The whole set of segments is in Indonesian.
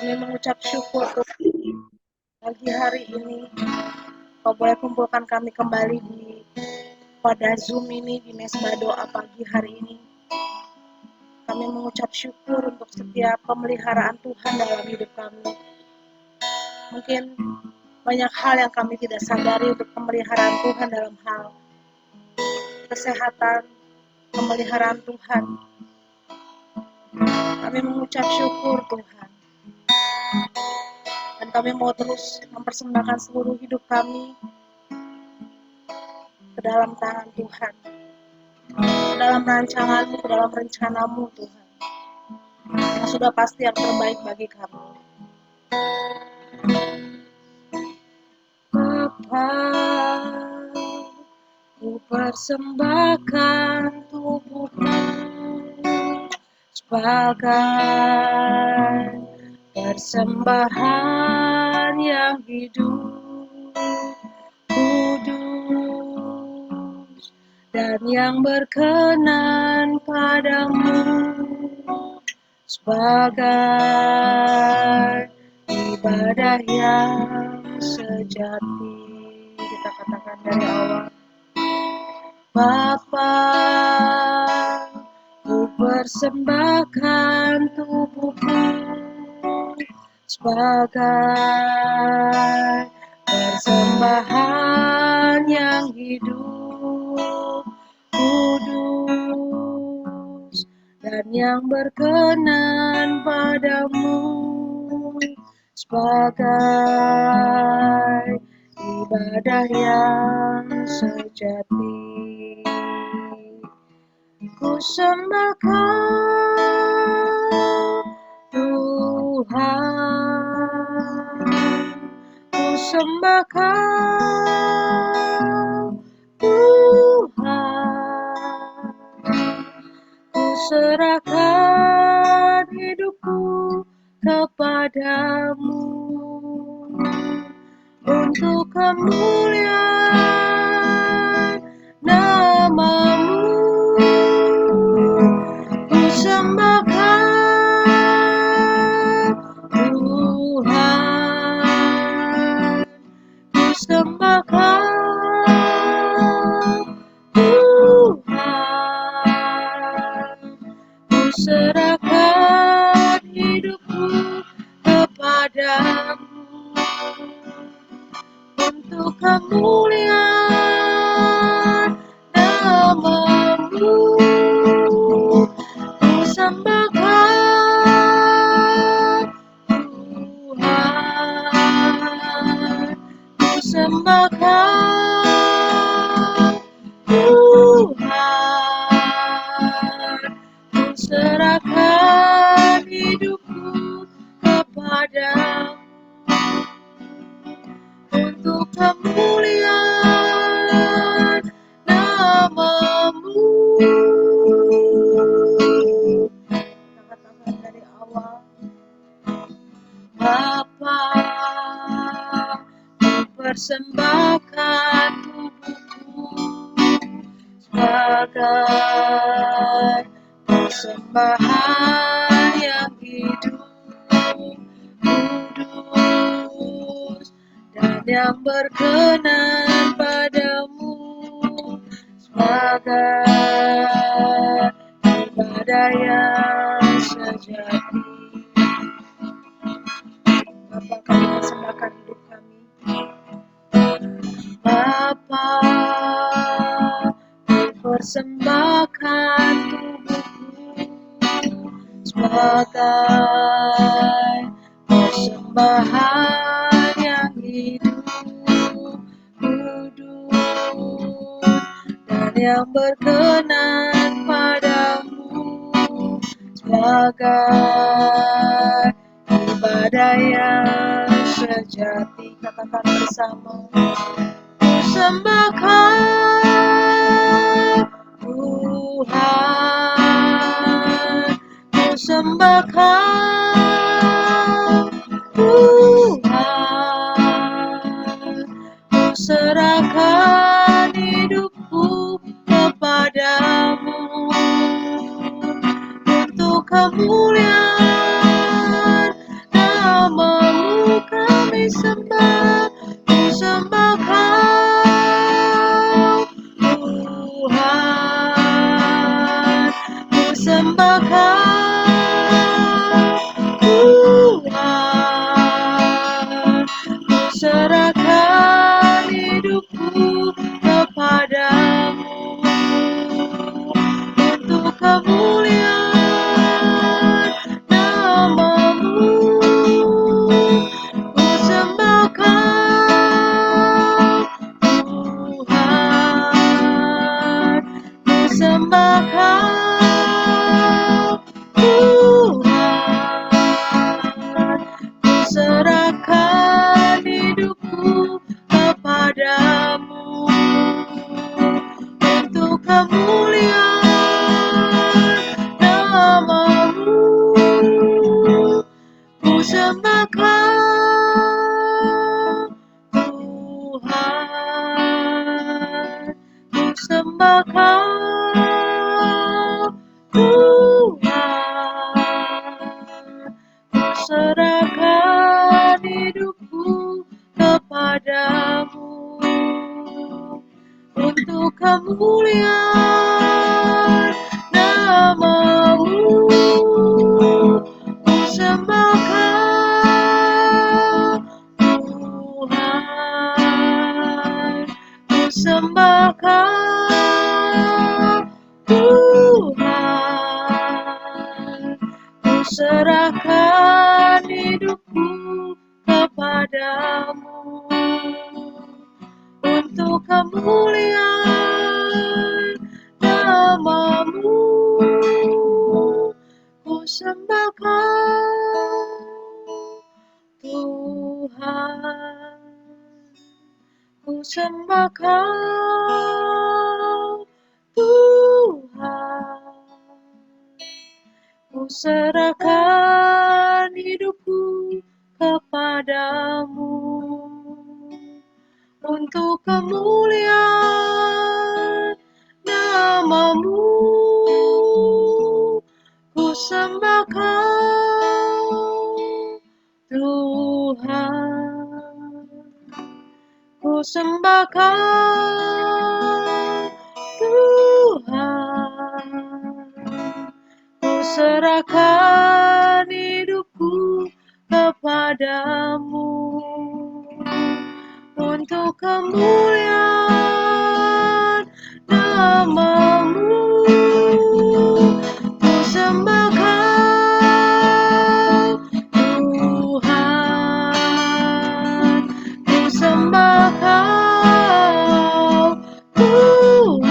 Kami mengucap syukur Tuhan pagi hari ini. Kau boleh kumpulkan kami kembali pada Zoom ini di Mesbah Doa pagi hari ini. Kami mengucap syukur untuk setiap pemeliharaan Tuhan dalam hidup kami. Mungkin banyak hal yang kami tidak sadari untuk pemeliharaan Tuhan dalam hal kesehatan, pemeliharaan Tuhan. Kami mengucap syukur Tuhan. Dan kami mau terus mempersembahkan seluruh hidup kami ke dalam tangan Tuhan. Ke dalam rancangan-Mu, ke dalam rencana-Mu Tuhan. Yang sudah pasti yang terbaik bagi kami. Bapa, ku persembahkan tubuhku sebagai persembahan yang hidup, kudus, dan yang berkenan padamu, sebagai ibadah yang sejati. Kita katakan dari awal. Bapa, ku persembahkan tubuhku sebagai persembahan yang hidup, kudus, dan yang berkenan padamu, sebagai ibadah yang sejati. Ku sembahkan Tuhan, ku sembahkan Tuhan, ku serahkan hidupku kepadamu untuk kemuliaan nama-Mu. Ku sembahkan Tuhan, ku sembahkan Tuhan, ku serahkan hidupku kepadamu untuk kemuliaan nama-Mu. Ku sembahkan Tuhan, ku sembahkan Tuhan, ku serahkan hidupku kepadamu untuk kemuliaan nama-Mu. Katakan dari awal. Bapa, ku persembahkan tubuhku sebagai persembahan yang hidup, kudus, dan yang berkenan padamu, sebagai ibadah yang sejati. Bapa, kami persembahkan hidup kami. Bapa, ku persembahkan tubuhku sebagai persembahan yang hidup, kudus, dan yang berkenan padamu, sebagai ibadah yang sejati. Katakan bersama. Ku sembahkan Tuhan, ku sembahkan Tuhan, ku serahkan hidupku kepadamu untuk kemuliaan sembah Kau, Tuhan. Ku sembah Kau, Tuhan. Ku serahkan hidupku kepadamu untuk kemuliaan nama-Mu. Ku sembah Kau, Tuhan. Ku sembah Kau, Tuhan. Ku serahkan hidupku kepadamu untuk kemuliaan nama-Mu. Ku sembah Kau, Tuhan. Ku sembah Kau, Tuhan. Ku serahkan hidupku kepadamu untuk kemuliaan nama-Mu. Ku sembah Kau, Tuhan. Ku sembah Kau, Tuhan. Ku serahkan hidupku kepadamu untuk kemuliaan nama-Mu. Ku sembah Kau, Tuhan. Ku sembah Kau, Tuhan.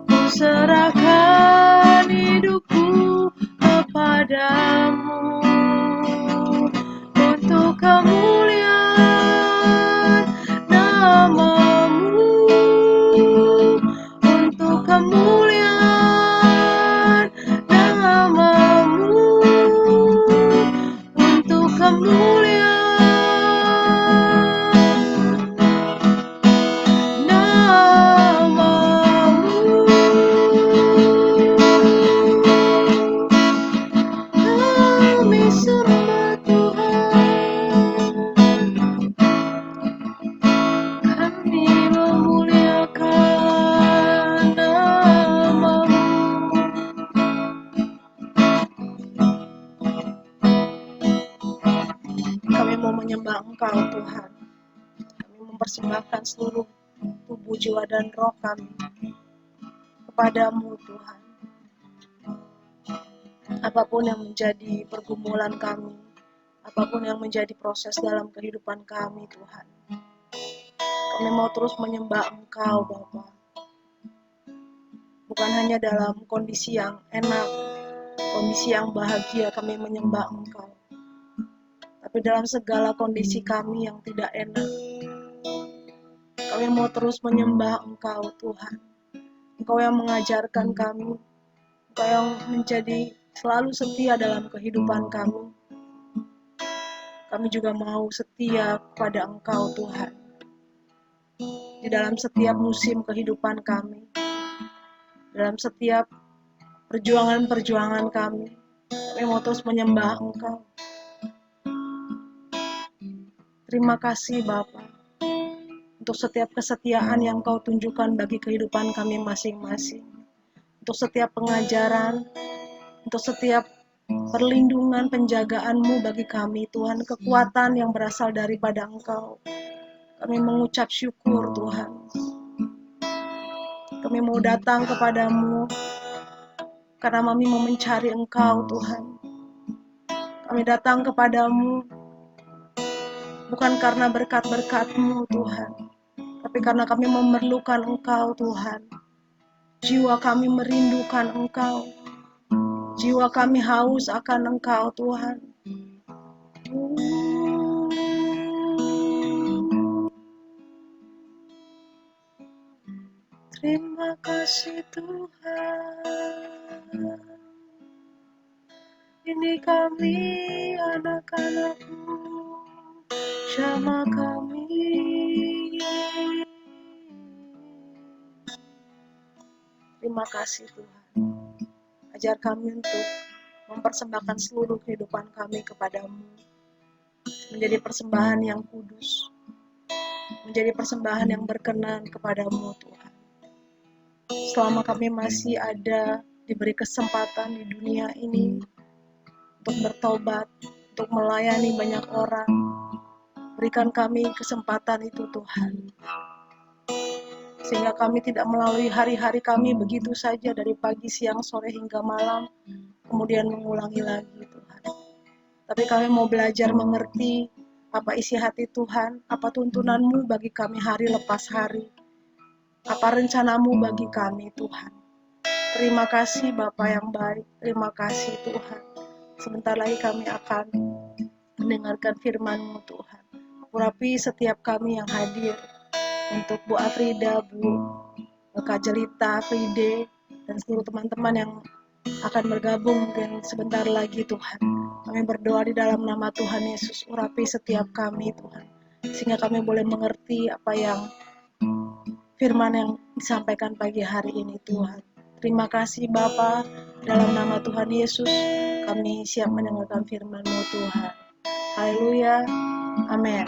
Ku serahkan hidupku kepadamu untuk kemuliaan nama-Mu. Untuk kemuliaan nama-Mu. Untuk kemuliaan nama-Mu. Kami sembah Tuhan, kami memuliakan nama-Mu. Kami mau menyembah Engkau Tuhan. Kami mempersembahkan seluruh tubuh, jiwa, dan roh kami kepadamu Tuhan. Apapun yang menjadi pergumulan kami, apapun yang menjadi proses dalam kehidupan kami Tuhan, kami mau terus menyembah Engkau Bapa. Bukan hanya dalam kondisi yang enak, kondisi yang bahagia kami menyembah Engkau, tapi dalam segala kondisi kami yang tidak enak, kami mau terus menyembah Engkau Tuhan. Engkau yang mengajarkan kami, Engkau yang menjadi selalu setia dalam kehidupan kami. Kami juga mau setia kepada Engkau Tuhan. Di dalam setiap musim kehidupan kami, dalam setiap perjuangan-perjuangan kami mau terus menyembah Engkau. Terima kasih Bapa untuk setiap kesetiaan yang Kau tunjukkan bagi kehidupan kami masing-masing. Untuk setiap pengajaran, untuk setiap perlindungan, penjagaan-Mu bagi kami Tuhan, kekuatan yang berasal daripada Engkau. Kami mengucap syukur Tuhan. Kami mau datang kepadamu karena kami mau mencari Engkau Tuhan. Kami datang kepadamu bukan karena berkat-berkat-Mu Tuhan, tapi karena kami memerlukan Engkau Tuhan. Jiwa kami merindukan Engkau. Jiwa kami haus akan Engkau Tuhan. Terima kasih Tuhan. Ini kami anak-anakmu, jamah kami. Terima kasih Tuhan. Ajar kami untuk mempersembahkan seluruh kehidupan kami kepadamu. Menjadi persembahan yang kudus. Menjadi persembahan yang berkenan kepadamu Tuhan. Selama kami masih ada, diberi kesempatan di dunia ini untuk bertobat, untuk melayani banyak orang. Berikan kami kesempatan itu Tuhan. Sehingga kami tidak melalui hari-hari kami begitu saja dari pagi, siang, sore hingga malam, kemudian mengulangi lagi Tuhan. Tapi kami mau belajar mengerti apa isi hati Tuhan, apa tuntunanmu bagi kami hari lepas hari, apa rencanamu bagi kami Tuhan. Terima kasih Bapa yang baik, terima kasih Tuhan. Sebentar lagi kami akan mendengarkan firman-Mu Tuhan. Urapi setiap kami yang hadir, untuk Bu Afrida, Bu Kak Jelita, Fride, dan seluruh teman-teman yang akan bergabung mungkin sebentar lagi Tuhan. Kami berdoa di dalam nama Tuhan Yesus, urapi setiap kami Tuhan. Sehingga kami boleh mengerti apa yang firman yang disampaikan pagi hari ini Tuhan. Terima kasih Bapa, dalam nama Tuhan Yesus, kami siap mendengarkan firman-Mu Tuhan. Haleluya, amin.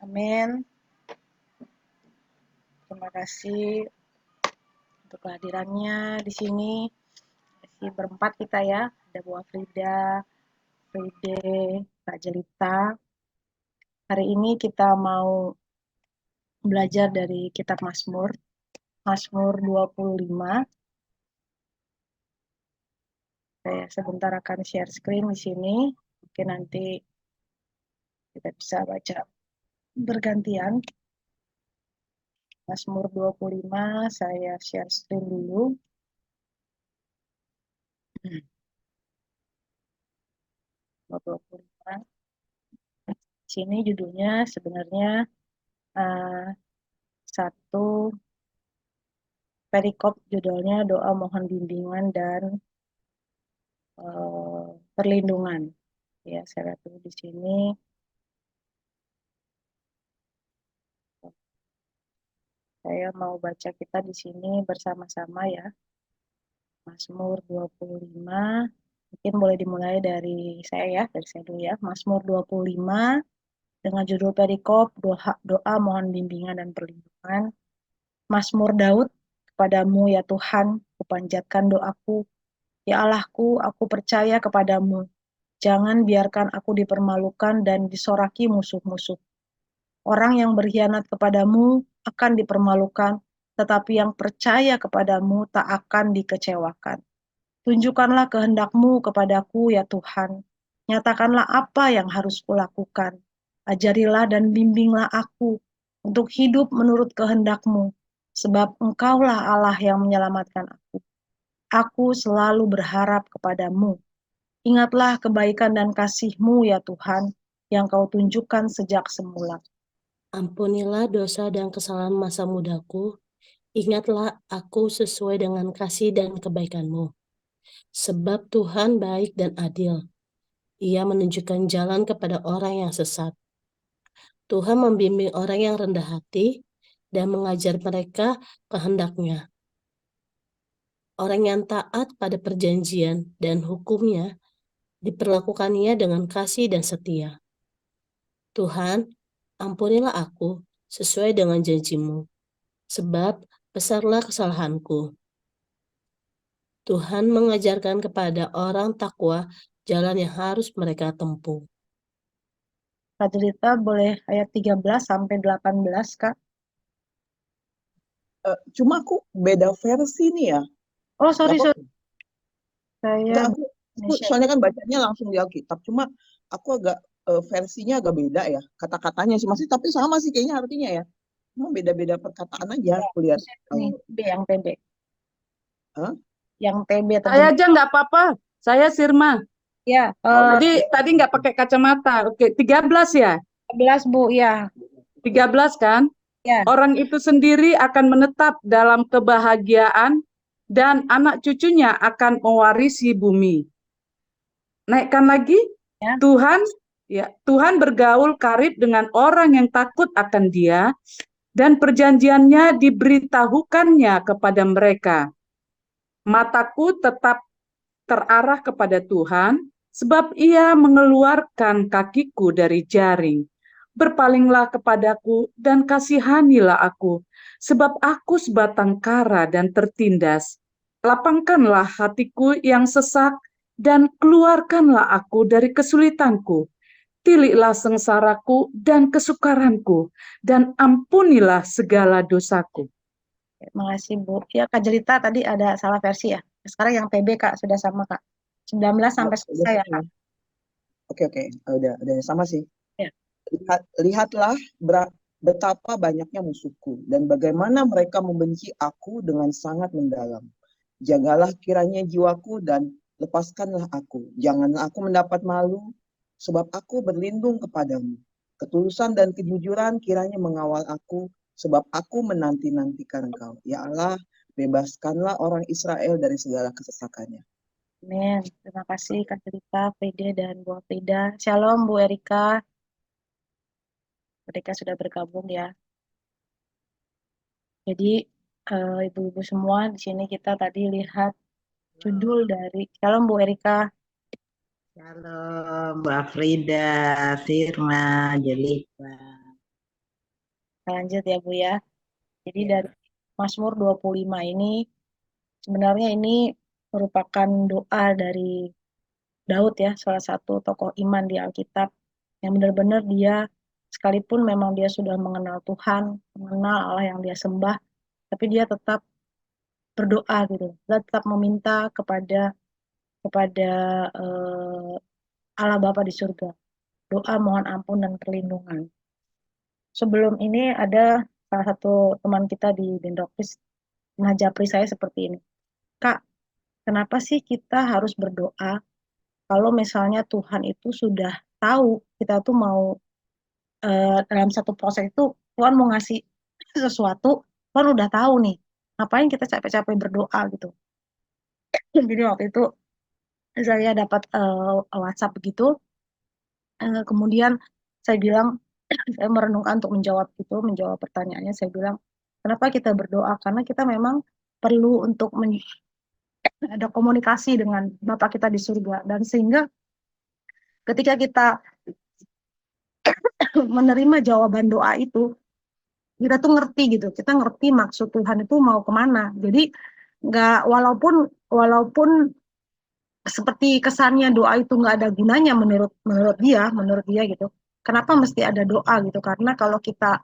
Amin. Terima kasih untuk kehadirannya di sini. Masih berempat kita ya, ada Bu Afrida, Fride, Kak Jelita. Hari ini kita mau belajar dari kitab Mazmur, Mazmur 25. Saya sebentar akan share screen di sini. Mungkin nanti kita bisa baca bergantian. Mazmur 25, saya share screen dulu. Mazmur 25. Di sini judulnya sebenarnya satu perikop, judulnya doa mohon bimbingan dan perlindungan. Ya, saya lihat dulu di sini. Saya mau baca kita di sini bersama-sama ya. Mazmur 25. Mungkin boleh dimulai dari saya ya, dari saya dulu ya. Mazmur 25 dengan judul perikop doa mohon bimbingan dan perlindungan. Mazmur Daud, kepadamu ya Tuhan, kupanjatkan doaku. Ya Allahku, aku percaya kepadamu. Jangan biarkan aku dipermalukan dan disoraki musuh-musuh. Orang yang berkhianat kepadamu akan dipermalukan, tetapi yang percaya kepadamu tak akan dikecewakan. Tunjukkanlah kehendak-Mu kepadaku, ya Tuhan. Nyatakanlah apa yang harus kulakukan. Ajarilah dan bimbinglah aku untuk hidup menurut kehendak-Mu, sebab Engkaulah Allah yang menyelamatkan aku. Aku selalu berharap kepadamu. Ingatlah kebaikan dan kasih-Mu, ya Tuhan, yang Kau tunjukkan sejak semula. Ampunilah dosa dan kesalahan masa mudaku. Ingatlah aku sesuai dengan kasih dan kebaikan-Mu. Sebab Tuhan baik dan adil. Ia menunjukkan jalan kepada orang yang sesat. Tuhan membimbing orang yang rendah hati dan mengajar mereka kehendak-Nya. Orang yang taat pada perjanjian dan hukum-Nya diperlakukannya dengan kasih dan setia. Tuhan, ampunilah aku sesuai dengan janji-Mu, sebab besarlah kesalahanku. Tuhan mengajarkan kepada orang takwa jalan yang harus mereka tempuh. Kak Jelita boleh ayat 13 sampai 18, Kak. Cuma aku beda versi nih ya. Oh, sorry. Nggak apa-apa. Saya Aku soalnya kan bacanya langsung di Alkitab. Cuma aku agak versinya agak beda ya. Kata-katanya sih masih, tapi sama sih kayaknya artinya ya. Cuma beda-beda perkataan aja. Aku lihat. ini B yang TB. Hah? Yang TB tadi. Saya aja nggak apa-apa. Saya Sirma. Ya, Jadi tadi nggak pakai kacamata. Oke, 13 ya? 13 Bu, ya. 13 kan? Ya. Orang itu sendiri akan menetap dalam kebahagiaan dan anak cucunya akan mewarisi bumi. Naikkan lagi, Ya. Tuhan bergaul karib dengan orang yang takut akan Dia, dan perjanjiannya diberitahukannya kepada mereka. Mataku tetap terarah kepada Tuhan, sebab Ia mengeluarkan kakiku dari jaring. Berpalinglah kepadaku dan kasihanilah aku, sebab aku sebatang kara dan tertindas. Lapangkanlah hatiku yang sesak dan keluarkanlah aku dari kesulitanku. Tiliklah sengsaraku dan kesukaranku, dan ampunilah segala dosaku. Terima kasih Bu. Ya Kak Jelita tadi ada salah versi ya. Sekarang yang PB Kak sudah sama Kak. 19 sampai selesai ya Kak. Oke, udah sama sih. Ya. Lihatlah betapa banyaknya musuhku dan bagaimana mereka membenci aku dengan sangat mendalam. Jagalah kiranya jiwaku dan lepaskanlah aku. Janganlah aku mendapat malu, sebab aku berlindung kepadamu. Ketulusan dan kejujuran kiranya mengawal aku, sebab aku menanti-nantikan Engkau. Ya Allah, bebaskanlah orang Israel dari segala kesesakannya. Amin. Terima kasih Kak Jelita, PD dan Bu Frida. Shalom Bu Erika. Mereka sudah bergabung ya. Jadi ibu-ibu semua di sini kita tadi lihat judul dari Shalom Bu Erika. Shalom, Mbak Frida, Firma, Jelita. Lanjut ya Bu ya. Jadi Ya. dari Mazmur 25 ini sebenarnya ini merupakan doa dari Daud ya, salah satu tokoh iman di Alkitab yang benar-benar dia sekalipun memang dia sudah mengenal Tuhan, mengenal Allah yang dia sembah, tapi dia tetap berdoa gitu. Dia tetap meminta kepada Allah Bapa di surga. Doa mohon ampun dan perlindungan. Sebelum ini ada salah satu teman kita di Bindokris ngajapri saya seperti ini. Kak, kenapa sih kita harus berdoa kalau misalnya Tuhan itu sudah tahu kita tuh mau dalam satu proses itu Tuhan mau ngasih sesuatu, Tuhan udah tahu nih, ngapain kita capek-capek berdoa gitu. Jadi waktu itu saya dapat WhatsApp begitu, kemudian saya bilang, saya merenungkan untuk menjawab pertanyaannya, saya bilang, kenapa kita berdoa? Karena kita memang perlu untuk ada komunikasi dengan Bapa kita di surga, dan sehingga ketika kita menerima jawaban doa itu, kita tuh ngerti gitu, kita ngerti maksud Tuhan itu mau kemana. Jadi nggak, walaupun seperti kesannya doa itu nggak ada gunanya menurut dia gitu. Kenapa mesti ada doa gitu? Karena kalau kita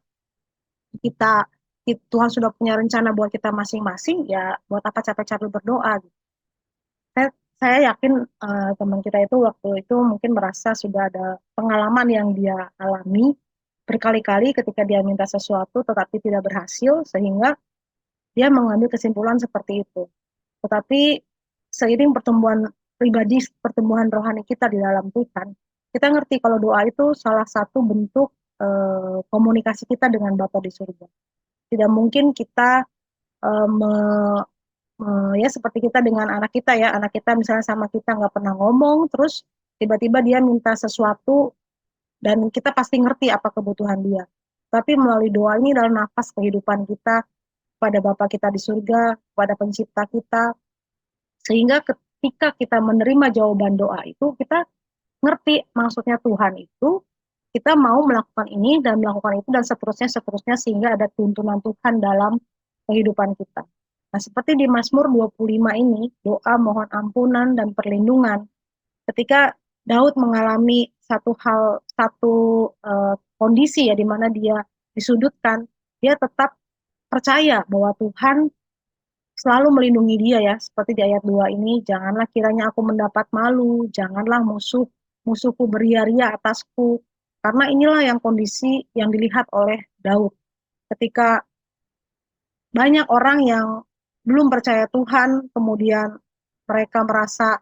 Tuhan sudah punya rencana buat kita masing-masing, ya buat apa capek-capek berdoa gitu. Saya yakin teman kita itu waktu itu mungkin merasa sudah ada pengalaman yang dia alami berkali-kali ketika dia minta sesuatu tetapi tidak berhasil, sehingga dia mengambil kesimpulan seperti itu. Tetapi seiring pertumbuhan pribadi, pertumbuhan rohani kita di dalam Tuhan, kita ngerti kalau doa itu salah satu bentuk komunikasi kita dengan Bapa di surga. Tidak mungkin kita ya seperti kita dengan anak kita ya, anak kita misalnya sama kita nggak pernah ngomong, terus tiba-tiba dia minta sesuatu dan kita pasti ngerti apa kebutuhan dia. Tapi melalui doa ini dalam nafas kehidupan kita pada Bapa kita di surga, pada pencipta kita, sehingga ketika kita menerima jawaban doa itu, kita ngerti maksudnya Tuhan itu, kita mau melakukan ini dan melakukan itu dan seterusnya sehingga ada tuntunan Tuhan dalam kehidupan kita. Nah, seperti di Mazmur 25 ini, doa mohon ampunan dan perlindungan. Ketika Daud mengalami satu kondisi ya di mana dia disudutkan, dia tetap percaya bahwa Tuhan selalu melindungi dia ya, seperti di ayat 2 ini, janganlah kiranya aku mendapat malu, janganlah musuhku beria-ria atasku, karena inilah yang kondisi yang dilihat oleh Daud. Ketika banyak orang yang belum percaya Tuhan, kemudian mereka merasa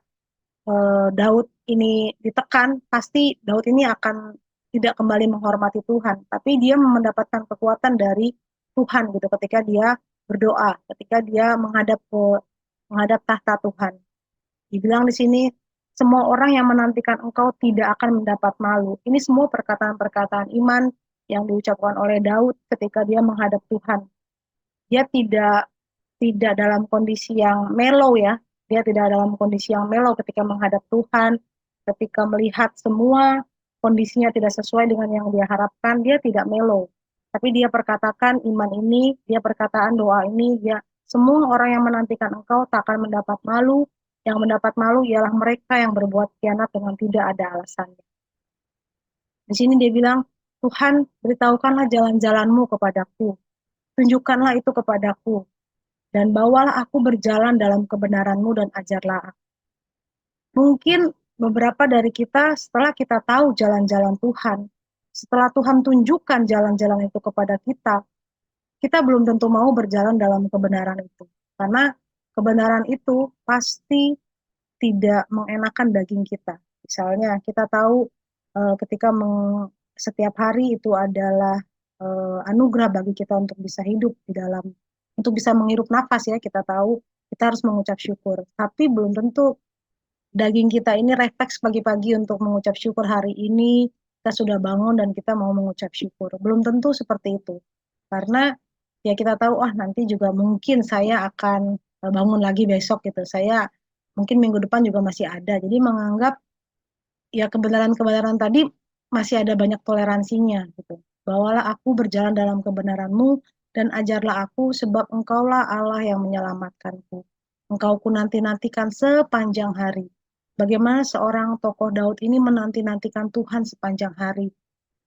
Daud ini ditekan, pasti Daud ini akan tidak kembali menghormati Tuhan, tapi dia mendapatkan kekuatan dari Tuhan gitu ketika dia berdoa, ketika dia menghadap ke menghadap tahta Tuhan. Dibilang di sini, semua orang yang menantikan engkau tidak akan mendapat malu. Ini semua perkataan-perkataan iman yang diucapkan oleh Daud ketika dia menghadap Tuhan. Dia tidak dalam kondisi yang mellow ya. Dia tidak dalam kondisi yang mellow ketika menghadap Tuhan, ketika melihat semua kondisinya tidak sesuai dengan yang dia harapkan, dia tidak mellow. Tapi dia perkatakan iman ini, dia perkataan doa ini, dia semua orang yang menantikan engkau tak akan mendapat malu. Yang mendapat malu ialah mereka yang berbuat khianat dengan tidak ada alasannya. Di sini dia bilang, Tuhan, beritahukanlah jalan-jalanmu kepadaku. Tunjukkanlah itu kepadaku. Dan bawalah aku berjalan dalam kebenaran-Mu dan ajarlah aku. Mungkin beberapa dari kita setelah kita tahu jalan-jalan Tuhan, setelah Tuhan tunjukkan jalan-jalan itu kepada kita belum tentu mau berjalan dalam kebenaran itu. Karena kebenaran itu pasti tidak mengenakan daging kita. Misalnya kita tahu ketika setiap hari itu adalah anugerah bagi kita untuk bisa hidup di dalam, untuk bisa menghirup nafas ya, kita tahu kita harus mengucap syukur. Tapi belum tentu daging kita ini refleks pagi-pagi untuk mengucap syukur hari ini, kita sudah bangun dan kita mau mengucap syukur. Belum tentu seperti itu. Karena ya kita tahu, nanti juga mungkin saya akan bangun lagi besok gitu. Saya mungkin minggu depan juga masih ada. Jadi menganggap ya kebenaran-kebenaran tadi masih ada banyak toleransinya gitu. Bawalah aku berjalan dalam kebenaran-Mu dan ajarlah aku sebab Engkaulah Allah yang menyelamatkanku. Engkau ku nanti-nantikan sepanjang hari. Bagaimana seorang tokoh Daud ini menanti-nantikan Tuhan sepanjang hari.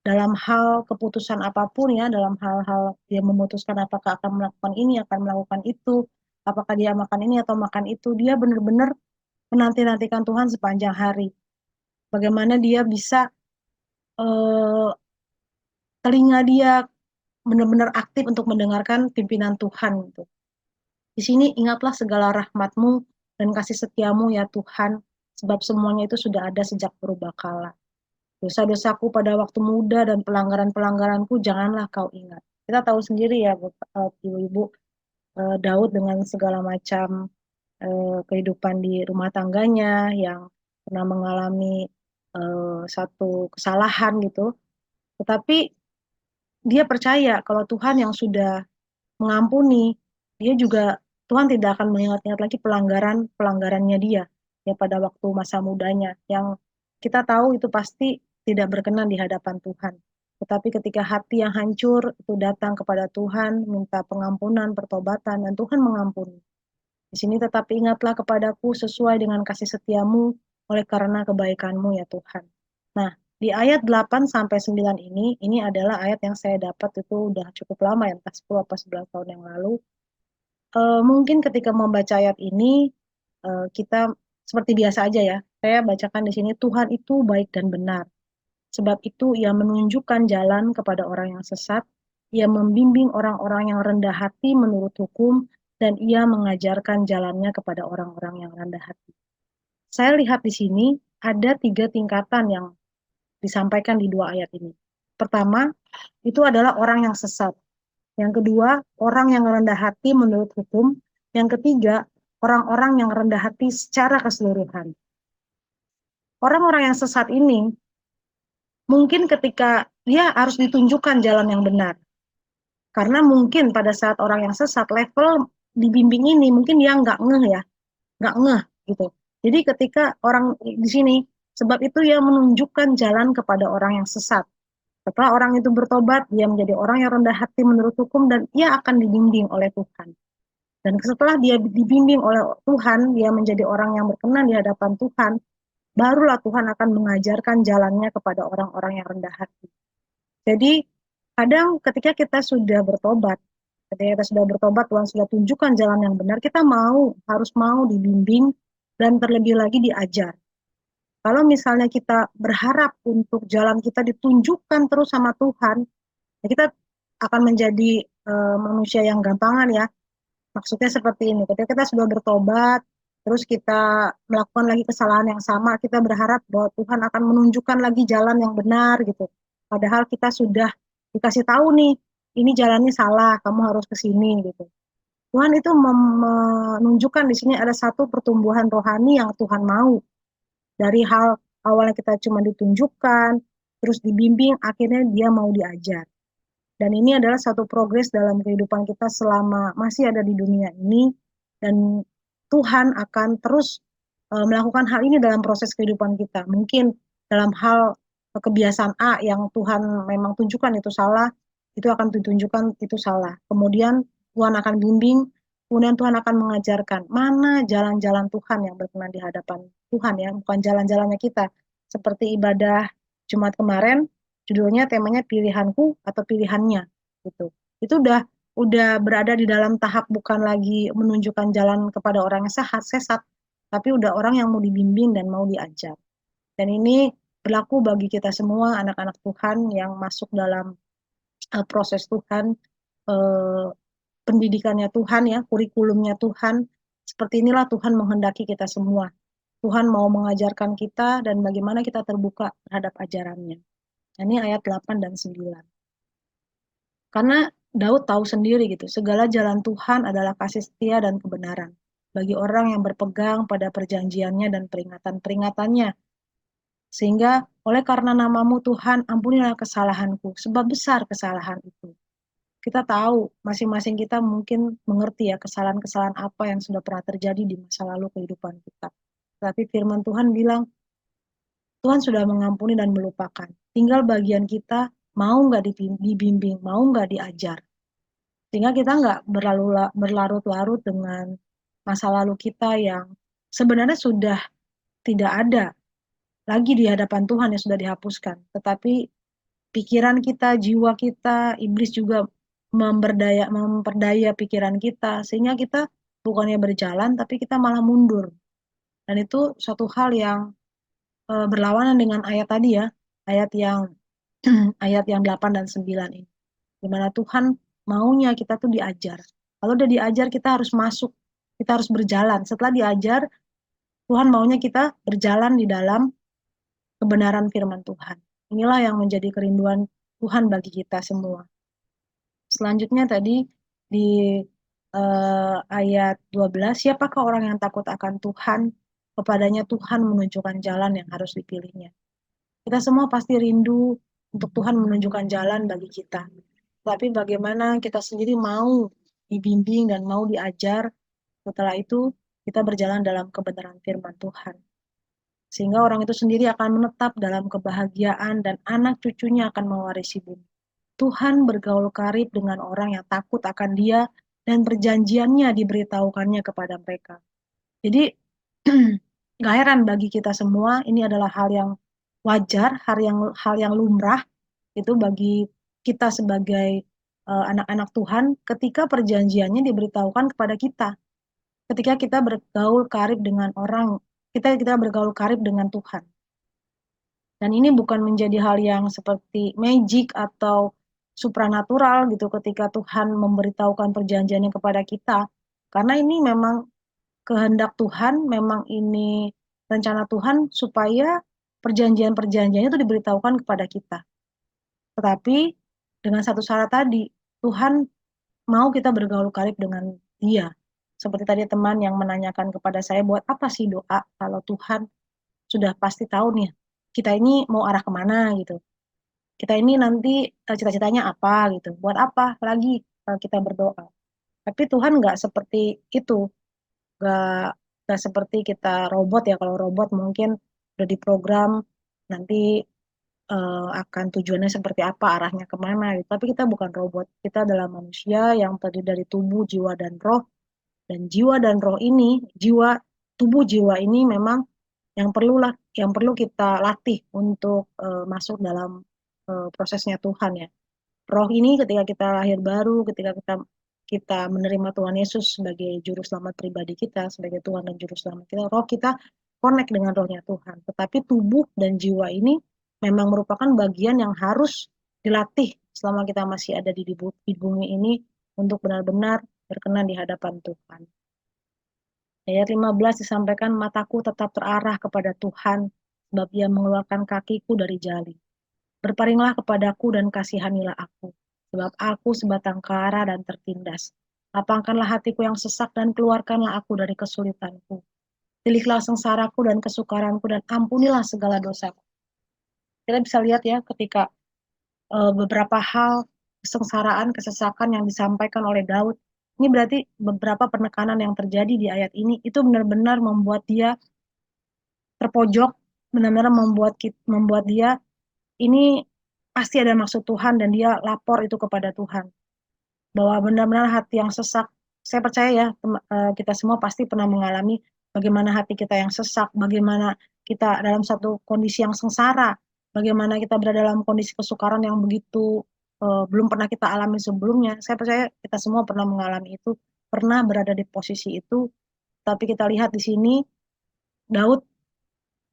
Dalam hal keputusan apapun ya, dalam hal-hal dia memutuskan apakah akan melakukan ini, akan melakukan itu, apakah dia makan ini atau makan itu, dia benar-benar menanti-nantikan Tuhan sepanjang hari. Bagaimana dia bisa telinga dia benar-benar aktif untuk mendengarkan pimpinan Tuhan gitu. Di sini ingatlah segala rahmat-Mu dan kasih setia-Mu ya Tuhan, sebab semuanya itu sudah ada sejak purbakala. Dosa-dosaku pada waktu muda dan pelanggaran-pelanggaranku janganlah Kau ingat. Kita tahu sendiri ya Ibu-ibu, Daud dengan segala macam kehidupan di rumah tangganya yang pernah mengalami satu kesalahan gitu. Tetapi dia percaya kalau Tuhan yang sudah mengampuni, dia juga Tuhan tidak akan mengingat-ingat lagi pelanggarannya dia ya pada waktu masa mudanya yang kita tahu itu pasti tidak berkenan di hadapan Tuhan. Tetapi ketika hati yang hancur itu datang kepada Tuhan, minta pengampunan, pertobatan, dan Tuhan mengampuni. Di sini tetapi ingatlah kepadaku sesuai dengan kasih setiamu oleh karena kebaikanmu ya Tuhan. Nah, di ayat 8 sampai 9 ini adalah ayat yang saya dapat itu udah cukup lama ya, entah 10 atau 11 tahun yang lalu. Mungkin ketika membaca ayat ini, kita seperti biasa aja ya. Saya bacakan di sini, Tuhan itu baik dan benar. Sebab itu ia menunjukkan jalan kepada orang yang sesat, ia membimbing orang-orang yang rendah hati menurut hukum, dan ia mengajarkan jalannya kepada orang-orang yang rendah hati. Saya lihat di sini ada 3 tingkatan yang disampaikan di 2 ayat ini. Pertama, itu adalah orang yang sesat. Yang kedua, orang yang rendah hati menurut hukum. Yang ketiga, orang-orang yang rendah hati secara keseluruhan. Orang-orang yang sesat ini, mungkin ketika dia harus ditunjukkan jalan yang benar. Karena mungkin pada saat orang yang sesat, level dibimbing ini, mungkin dia nggak ngeh gitu. Jadi ketika orang di sini, sebab itu ia menunjukkan jalan kepada orang yang sesat. Setelah orang itu bertobat, dia menjadi orang yang rendah hati menurut hukum dan ia akan dibimbing oleh Tuhan. Dan setelah dia dibimbing oleh Tuhan, dia menjadi orang yang berkenan di hadapan Tuhan, barulah Tuhan akan mengajarkan jalannya kepada orang-orang yang rendah hati. Jadi, kadang ketika kita sudah bertobat, Tuhan sudah tunjukkan jalan yang benar, kita harus mau dibimbing dan terlebih lagi diajar. Kalau misalnya kita berharap untuk jalan kita ditunjukkan terus sama Tuhan, ya kita akan menjadi manusia yang gampangan ya. Maksudnya seperti ini, ketika kita sudah bertobat, terus kita melakukan lagi kesalahan yang sama, kita berharap bahwa Tuhan akan menunjukkan lagi jalan yang benar gitu. Padahal kita sudah dikasih tahu nih, ini jalannya salah, kamu harus ke sini gitu. Tuhan itu menunjukkan di sini ada satu pertumbuhan rohani yang Tuhan mau. Dari hal awalnya kita cuma ditunjukkan, terus dibimbing, akhirnya dia mau diajar. Dan ini adalah satu progres dalam kehidupan kita selama masih ada di dunia ini. Dan Tuhan akan terus melakukan hal ini dalam proses kehidupan kita. Mungkin dalam hal kebiasaan A yang Tuhan memang tunjukkan itu salah, itu akan ditunjukkan itu salah. Kemudian Tuhan akan bimbing, kemudian Tuhan akan mengajarkan mana jalan-jalan Tuhan yang berkenan di hadapan Tuhan ya, bukan jalan-jalannya kita. Seperti ibadah Jumat kemarin, judulnya temanya pilihanku atau pilihannya gitu. Itu udah berada di dalam tahap bukan lagi menunjukkan jalan kepada orang yang sesat, tapi udah orang yang mau dibimbing dan mau diajar. Dan ini berlaku bagi kita semua anak-anak Tuhan yang masuk dalam proses Tuhan, pendidikannya Tuhan ya, kurikulumnya Tuhan. Seperti inilah Tuhan menghendaki kita semua. Tuhan mau mengajarkan kita dan bagaimana kita terbuka terhadap ajarannya. Ini ayat 8 dan 9. Karena Daud tahu sendiri gitu, segala jalan Tuhan adalah kasih setia dan kebenaran bagi orang yang berpegang pada perjanjiannya dan peringatan-peringatannya. Sehingga oleh karena namamu Tuhan, ampunilah kesalahanku, sebab besar kesalahan itu. Kita tahu, masing-masing kita mungkin mengerti ya kesalahan-kesalahan apa yang sudah pernah terjadi di masa lalu kehidupan kita. Tapi firman Tuhan bilang, Tuhan sudah mengampuni dan melupakan. Tinggal bagian kita, mau nggak dibimbing, mau nggak diajar. Sehingga kita nggak berlarut-larut dengan masa lalu kita yang sebenarnya sudah tidak ada lagi di hadapan Tuhan yang sudah dihapuskan. Tetapi pikiran kita, jiwa kita, iblis juga memperdaya pikiran kita, sehingga kita bukannya berjalan, tapi kita malah mundur. Dan itu suatu hal yang berlawanan dengan ayat tadi ya, ayat yang ayat yang 8 dan 9 ini. Di mana Tuhan maunya kita tuh diajar. Kalau udah diajar kita harus masuk, kita harus berjalan. Setelah diajar, Tuhan maunya kita berjalan di dalam kebenaran firman Tuhan. Inilah yang menjadi kerinduan Tuhan bagi kita semua. Selanjutnya tadi di ayat 12, siapakah orang yang takut akan Tuhan? Kepadanya Tuhan menunjukkan jalan yang harus dipilihnya. Kita semua pasti rindu untuk Tuhan menunjukkan jalan bagi kita. Tapi bagaimana kita sendiri mau dibimbing dan mau diajar, setelah itu kita berjalan dalam kebenaran firman Tuhan. Sehingga orang itu sendiri akan menetap dalam kebahagiaan dan anak cucunya akan mewarisi bumi. Tuhan bergaul karib dengan orang yang takut akan Dia dan perjanjiannya diberitahukannya kepada mereka. Jadi gak heran bagi kita semua, ini adalah hal yang wajar, hal yang lumrah itu bagi kita sebagai anak-anak Tuhan ketika perjanjiannya diberitahukan kepada kita. Ketika kita bergaul karib dengan orang, kita bergaul karib dengan Tuhan. Dan ini bukan menjadi hal yang seperti magic atau supranatural gitu ketika Tuhan memberitahukan perjanjiannya kepada kita. Karena ini memang kehendak Tuhan, memang ini rencana Tuhan supaya perjanjian-perjanjiannya itu diberitahukan kepada kita. Tetapi dengan satu syarat tadi, Tuhan mau kita bergaul karib dengan Dia. Seperti tadi teman yang menanyakan kepada saya, buat apa sih doa kalau Tuhan sudah pasti tahu nih, kita ini mau arah kemana gitu. Kita ini nanti cita-citanya apa gitu. Buat apa lagi kita berdoa. Tapi Tuhan nggak seperti itu. Nggak seperti kita robot ya. Kalau robot mungkin udah diprogram nanti akan tujuannya seperti apa, arahnya kemana gitu. Tapi kita bukan robot. Kita adalah manusia yang terdiri dari tubuh, jiwa, dan roh. Dan jiwa dan roh ini, tubuh jiwa ini memang yang perlu kita latih untuk masuk dalam prosesnya Tuhan ya. Roh ini ketika kita lahir baru, ketika kita menerima Tuhan Yesus sebagai juru selamat pribadi kita, sebagai Tuhan dan juru selamat kita, roh kita connect dengan rohnya Tuhan. Tetapi tubuh dan jiwa ini memang merupakan bagian yang harus dilatih selama kita masih ada di bumi ini untuk benar-benar berkenan di hadapan Tuhan. Ayat 15 disampaikan, mataku tetap terarah kepada Tuhan, sebab Ia mengeluarkan kakiku dari jali. Berparinglah kepadaku dan kasihanilah aku, sebab aku sebatang kara dan tertindas. Lapangkanlah hatiku yang sesak dan keluarkanlah aku dari kesulitanku. Pilihlah sengsaraku dan kesukaranku dan ampunilah segala dosaku. Kita bisa lihat ya ketika beberapa hal kesengsaraan, kesesakan yang disampaikan oleh Daud. Ini berarti beberapa penekanan yang terjadi di ayat ini itu benar-benar membuat dia terpojok, benar-benar membuat dia ini pasti ada maksud Tuhan dan dia lapor itu kepada Tuhan. Bahwa benar-benar hati yang sesak. Saya percaya ya kita semua pasti pernah mengalami bagaimana hati kita yang sesak, bagaimana kita dalam satu kondisi yang sengsara, bagaimana kita berada dalam kondisi kesukaran yang begitu belum pernah kita alami sebelumnya. Saya percaya kita semua pernah mengalami itu, pernah berada di posisi itu. Tapi kita lihat di sini Daud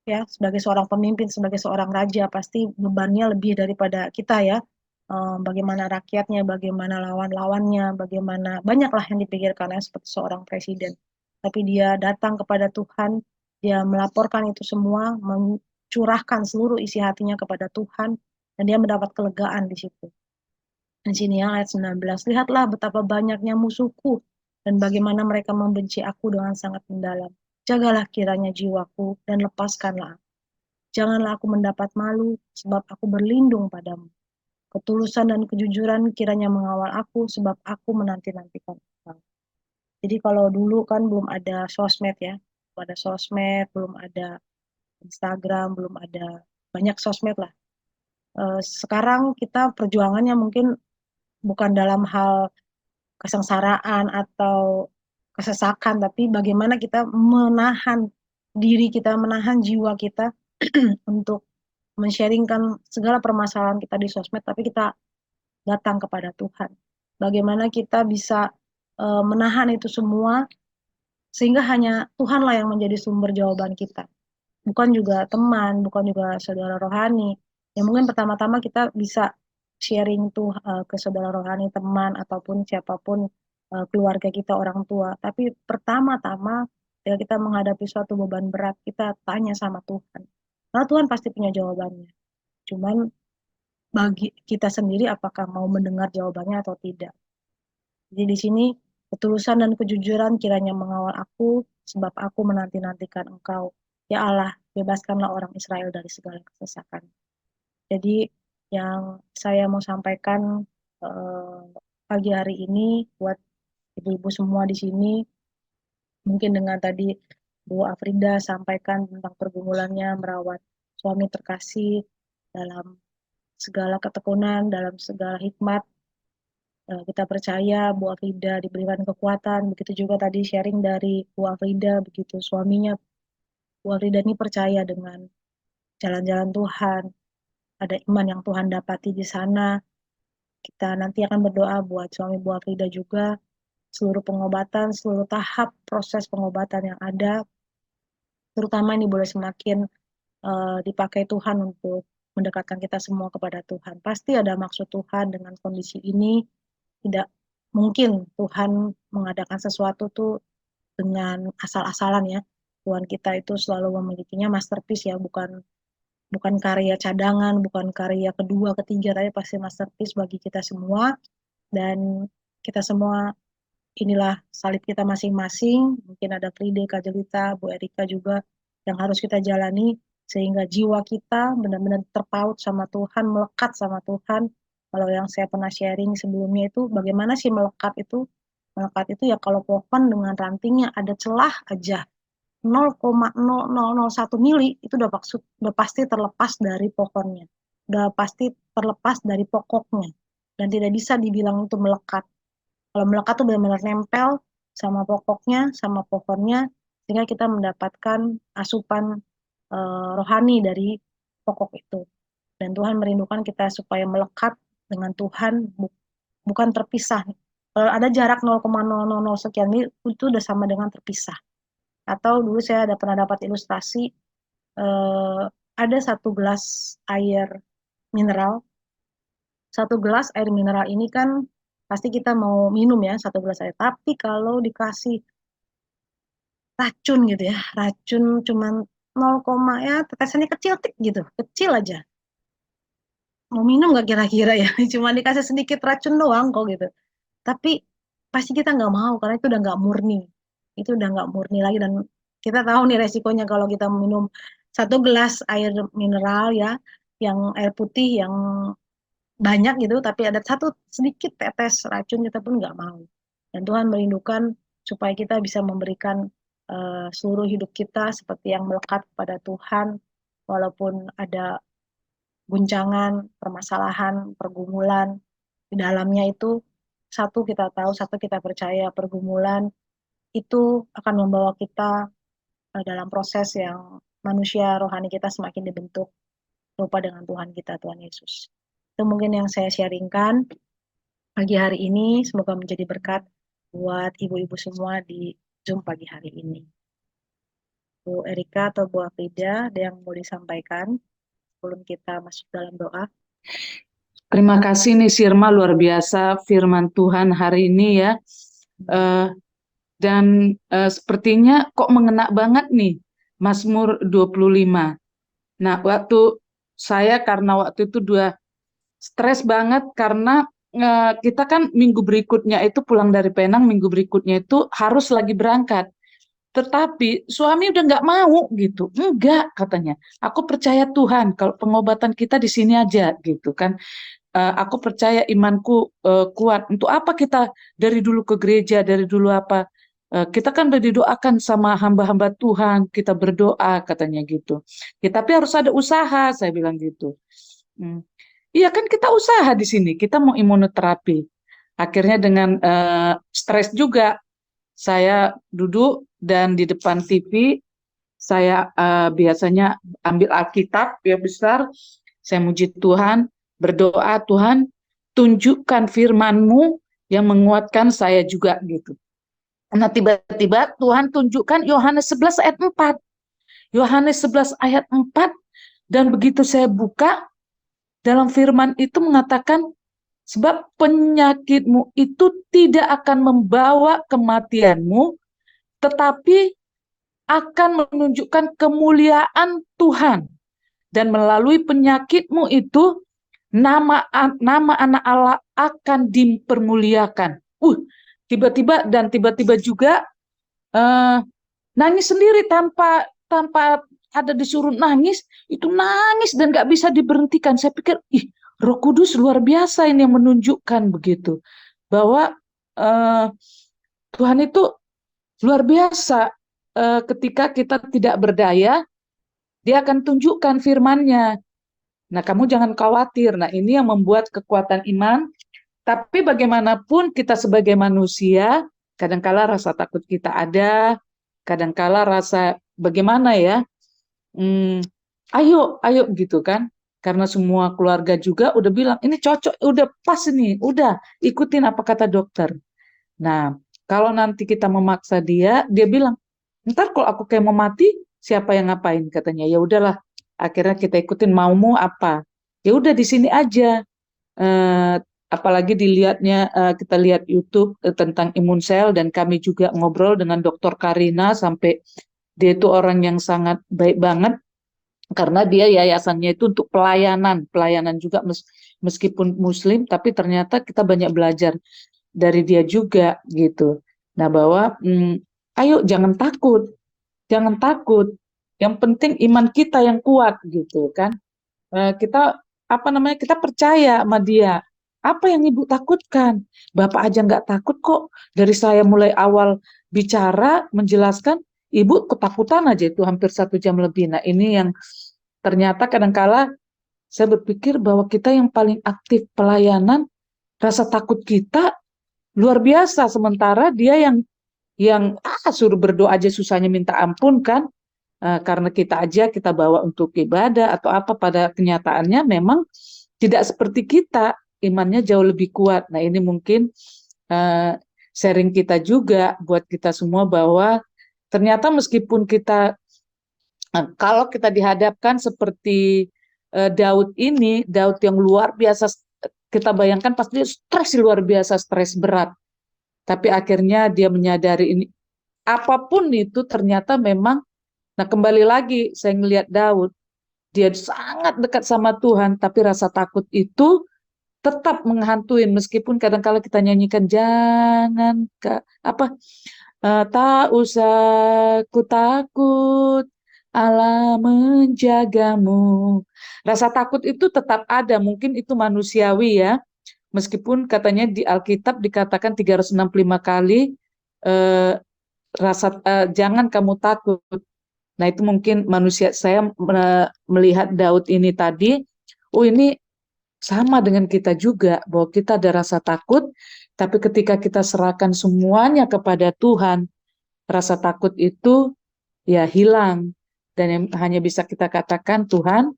ya sebagai seorang pemimpin, sebagai seorang raja pasti bebannya lebih daripada kita ya. Bagaimana rakyatnya, bagaimana lawan-lawannya, bagaimana banyaklah yang dipikirkan ya seperti seorang presiden. Tapi dia datang kepada Tuhan, dia melaporkan itu semua, mencurahkan seluruh isi hatinya kepada Tuhan, dan dia mendapat kelegaan di situ. Di sini ya ayat 19, lihatlah betapa banyaknya musuhku, dan bagaimana mereka membenci aku dengan sangat mendalam. Jagalah kiranya jiwaku, dan lepaskanlah aku. Janganlah aku mendapat malu, sebab aku berlindung padamu. Ketulusan dan kejujuran kiranya mengawal aku, sebab aku menanti-nantikan engkau. Jadi kalau dulu kan belum ada sosmed ya, belum ada sosmed, belum ada Instagram, belum ada banyak sosmed lah. Sekarang kita perjuangannya mungkin bukan dalam hal kesengsaraan atau kesesakan, tapi bagaimana kita menahan diri kita, menahan jiwa kita untuk men-sharingkan segala permasalahan kita di sosmed, tapi kita datang kepada Tuhan. Bagaimana kita bisa menahan itu semua, sehingga hanya Tuhanlah yang menjadi sumber jawaban kita. Bukan juga teman, bukan juga saudara rohani. Ya mungkin pertama-tama kita bisa sharing tuh ke saudara rohani, teman, ataupun siapapun keluarga kita, orang tua. Tapi pertama-tama ketika kita menghadapi suatu beban berat, kita tanya sama Tuhan. Karena Tuhan pasti punya jawabannya. Cuman bagi kita sendiri apakah mau mendengar jawabannya atau tidak. Jadi di sini ketulusan dan kejujuran kiranya mengawal aku, sebab aku menanti-nantikan engkau. Ya Allah, bebaskanlah orang Israel dari segala kesesakan. Jadi yang saya mau sampaikan pagi hari ini buat ibu-ibu semua di sini, mungkin dengan tadi Bu Afrida sampaikan tentang pergumulannya merawat suami terkasih dalam segala ketekunan, dalam segala hikmat. Kita percaya Bu Afrida diberikan kekuatan, begitu juga tadi sharing dari Bu Afrida, begitu suaminya Bu Afrida ini percaya dengan jalan-jalan Tuhan, ada iman yang Tuhan dapati di sana. Kita nanti akan berdoa buat suami Bu Afrida juga, seluruh pengobatan, seluruh tahap proses pengobatan yang ada, terutama ini boleh semakin dipakai Tuhan untuk mendekatkan kita semua kepada Tuhan. Pasti ada maksud Tuhan dengan kondisi ini. Tidak mungkin Tuhan mengadakan sesuatu tuh dengan asal-asalan ya. Tuhan kita itu selalu memilikinya masterpiece ya, bukan karya cadangan, bukan karya kedua, ketiga, tapi pasti masterpiece bagi kita semua. Dan kita semua inilah salib kita masing-masing. Mungkin ada Fride, Kak Jelita, Bu Erika juga yang harus kita jalani sehingga jiwa kita benar-benar terpaut sama Tuhan, melekat sama Tuhan. Kalau yang saya pernah sharing sebelumnya itu bagaimana sih melekat itu? Melekat itu ya kalau pohon dengan rantingnya ada celah aja 0,0001 mili itu udah pasti terlepas dari pohonnya. Udah pasti terlepas dari pokoknya. Dan tidak bisa dibilang itu melekat. Kalau melekat tuh benar-benar nempel sama pokoknya, sama pohonnya, sehingga kita mendapatkan asupan rohani dari pokok itu. Dan Tuhan merindukan kita supaya melekat dengan Tuhan, bukan terpisah. Kalau ada jarak 0,000 sekian mil, itu udah sama dengan terpisah. Atau dulu saya pernah dapat ilustrasi, ada satu gelas air mineral. Satu gelas air mineral ini kan pasti kita mau minum ya, satu gelas air. Tapi kalau dikasih racun gitu ya, racun cuman 0, ya tetesannya kecil tik gitu, kecil aja. Mau minum nggak kira-kira ya? Cuma dikasih sedikit racun doang kok gitu. Tapi pasti kita nggak mau karena itu udah nggak murni. Itu udah nggak murni lagi dan kita tahu nih resikonya kalau kita minum 1 gelas air mineral ya, yang air putih yang banyak gitu, tapi ada satu sedikit tetes racun kita pun nggak mau. Dan Tuhan merindukan supaya kita bisa memberikan seluruh hidup kita seperti yang melekat kepada Tuhan, walaupun ada guncangan, permasalahan, pergumulan di dalamnya itu satu kita tahu, satu kita percaya pergumulan itu akan membawa kita dalam proses yang manusia rohani kita semakin dibentuk rupa dengan Tuhan kita, Tuhan Yesus. Itu mungkin yang saya sharingkan pagi hari ini. Semoga menjadi berkat buat ibu-ibu semua di Zoom pagi hari ini. Bu Erika atau Bu Afida, ada yang mau disampaikan sebelum kita masuk dalam doa? Terima kasih nih Sirma, luar biasa firman Tuhan hari ini ya. Dan sepertinya kok mengena banget nih Mazmur 25. Nah, karena waktu itu stres banget karena kita kan minggu berikutnya itu pulang dari Penang, minggu berikutnya itu harus lagi berangkat. Tetapi suami udah nggak mau gitu. Enggak, katanya. Aku percaya Tuhan, kalau pengobatan kita di sini aja gitu kan. Aku percaya imanku kuat. Untuk apa kita dari dulu ke gereja, dari dulu apa? Kita kan udah didoakan sama hamba-hamba Tuhan, kita berdoa katanya gitu. Ya, tapi harus ada usaha, saya bilang gitu. Iya kan kita usaha di sini, kita mau imunoterapi. Akhirnya dengan stres juga, saya duduk dan di depan TV, saya biasanya ambil Alkitab yang besar, saya muji Tuhan, berdoa, Tuhan tunjukkan firman-Mu yang menguatkan saya juga gitu. Nah tiba-tiba Tuhan tunjukkan Yohanes 11 ayat 4. Yohanes 11 ayat 4, dan begitu saya buka, dalam firman itu mengatakan, sebab penyakitmu itu tidak akan membawa kematianmu, tetapi akan menunjukkan kemuliaan Tuhan. Dan melalui penyakitmu itu, nama anak Allah akan dipermuliakan. Tiba-tiba juga nangis sendiri tanpa ada disuruh nangis, itu nangis dan nggak bisa diberhentikan. Saya pikir, Roh Kudus luar biasa ini yang menunjukkan begitu, bahwa Tuhan itu luar biasa. Ketika kita tidak berdaya, Dia akan tunjukkan firman-Nya. Nah, kamu jangan khawatir. Nah, ini yang membuat kekuatan iman. Tapi bagaimanapun kita sebagai manusia, kadangkala rasa takut kita ada, kadangkala rasa bagaimana ya, ayo gitu kan. Karena semua keluarga juga udah bilang, ini cocok, udah pas nih, udah ikutin apa kata dokter. Nah, kalau nanti kita memaksa dia bilang, ntar kalau aku kayak mau mati, siapa yang ngapain katanya? Ya udahlah, akhirnya kita ikutin maumu apa. Ya udah di sini aja. Apalagi kita lihat YouTube tentang imun sel, dan kami juga ngobrol dengan Dr. Karina sampai dia itu orang yang sangat baik banget karena dia yayasannya itu untuk pelayanan juga meskipun Muslim, tapi ternyata kita banyak belajar dari dia juga gitu. Nah bahwa ayo jangan takut, yang penting iman kita yang kuat gitu kan. Kita kita percaya sama dia. Apa yang ibu takutkan? Bapak aja nggak takut kok. Dari saya mulai awal bicara menjelaskan, ibu ketakutan aja itu hampir 1 jam lebih. Nah ini yang ternyata kadangkala saya berpikir bahwa kita yang paling aktif pelayanan, rasa takut kita luar biasa, sementara dia yang suruh berdoa aja susahnya minta ampun kan. Karena kita bawa untuk ibadah atau apa, pada kenyataannya memang tidak seperti kita, imannya jauh lebih kuat. Nah ini mungkin sharing kita juga buat kita semua bahwa ternyata meskipun kita kalau kita dihadapkan seperti Daud yang luar biasa, kita bayangkan pasti stres luar biasa, stres berat. Tapi akhirnya dia menyadari ini, apapun itu ternyata memang. Nah kembali lagi saya ngelihat Daud, dia sangat dekat sama Tuhan, tapi rasa takut itu tetap menghantuin meskipun kadang-kala kita nyanyikan jangan tak usah ku takut, Allah menjagamu. Rasa takut itu tetap ada, mungkin itu manusiawi ya. Meskipun katanya di Alkitab dikatakan 365 kali eh, jangan kamu takut. Nah, itu mungkin manusia saya melihat Daud ini tadi, oh ini sama dengan kita juga bahwa kita ada rasa takut, tapi ketika kita serahkan semuanya kepada Tuhan, rasa takut itu ya hilang. Dan yang hanya bisa kita katakan, Tuhan,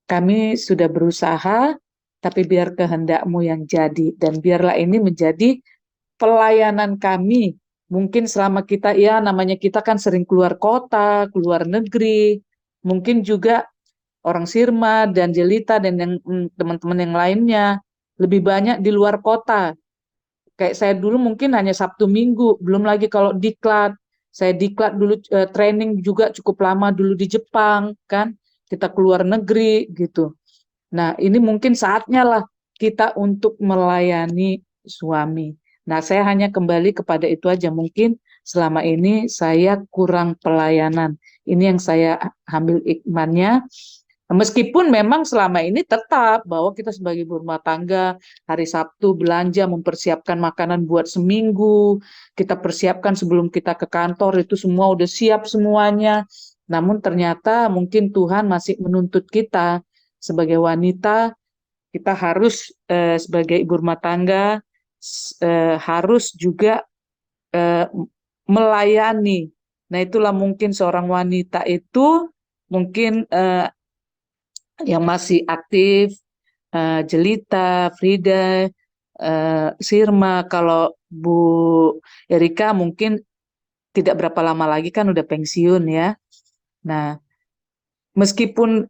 kami sudah berusaha, tapi biar kehendak-Mu yang jadi. Dan biarlah ini menjadi pelayanan kami. Mungkin selama kita, ya namanya kita kan sering keluar kota, keluar negeri, mungkin juga orang Sirma dan Jelita dan yang teman-teman yang lainnya lebih banyak di luar kota. Kayak saya dulu mungkin hanya Sabtu Minggu, belum lagi kalau diklat. Saya diklat dulu training juga cukup lama dulu di Jepang kan. Kita keluar negeri gitu. Nah, ini mungkin saatnya lah kita untuk melayani suami. Nah, saya hanya kembali kepada itu aja. Mungkin selama ini saya kurang pelayanan. Ini yang saya ambil hikmahnya. Meskipun memang selama ini tetap bahwa kita sebagai ibu rumah tangga, hari Sabtu belanja, mempersiapkan makanan buat seminggu, kita persiapkan sebelum kita ke kantor, itu semua udah siap semuanya. Namun ternyata mungkin Tuhan masih menuntut kita sebagai wanita, kita harus sebagai ibu rumah tangga harus juga eh, melayani. Nah, itulah mungkin seorang wanita itu mungkin yang masih aktif, Jelita, Frida, Sirma, kalau Bu Erika mungkin tidak berapa lama lagi kan udah pensiun ya. Nah, meskipun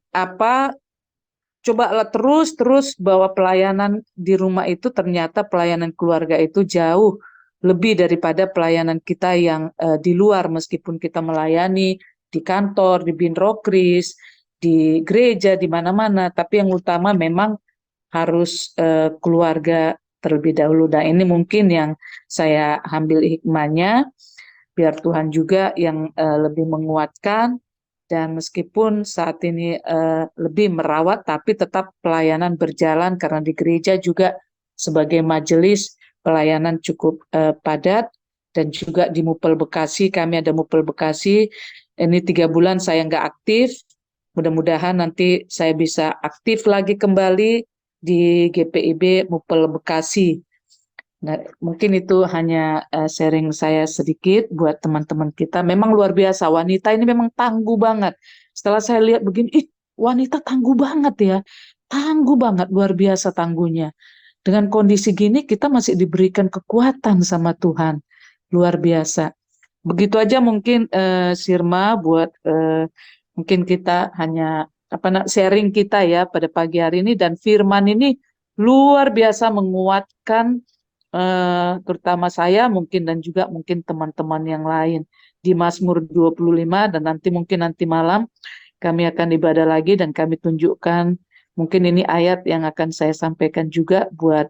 cobalah terus bahwa pelayanan di rumah itu ternyata pelayanan keluarga itu jauh lebih daripada pelayanan kita yang di luar, meskipun kita melayani di kantor, di Binrokris, di gereja, di mana-mana, tapi yang utama memang harus keluarga terlebih dahulu. Dan ini mungkin yang saya ambil hikmahnya, biar Tuhan juga yang lebih menguatkan. Dan meskipun saat ini lebih merawat, tapi tetap pelayanan berjalan karena di gereja juga sebagai majelis pelayanan cukup padat. Dan juga di Mupel Bekasi, kami ada Mupel Bekasi, ini 3 bulan saya nggak aktif. Mudah-mudahan nanti saya bisa aktif lagi kembali di GPIB Mupel Bekasi. Nah, mungkin itu hanya sharing saya sedikit buat teman-teman kita. Memang luar biasa, wanita ini memang tangguh banget. Setelah saya lihat begini, wanita tangguh banget ya. Tangguh banget, luar biasa tangguhnya. Dengan kondisi gini kita masih diberikan kekuatan sama Tuhan. Luar biasa. Begitu aja mungkin Sirma buat mungkin kita hanya sharing kita ya pada pagi hari ini, dan firman ini luar biasa menguatkan terutama saya mungkin dan juga mungkin teman-teman yang lain di Mazmur 25, dan nanti malam kami akan ibadah lagi dan kami tunjukkan mungkin ini ayat yang akan saya sampaikan juga buat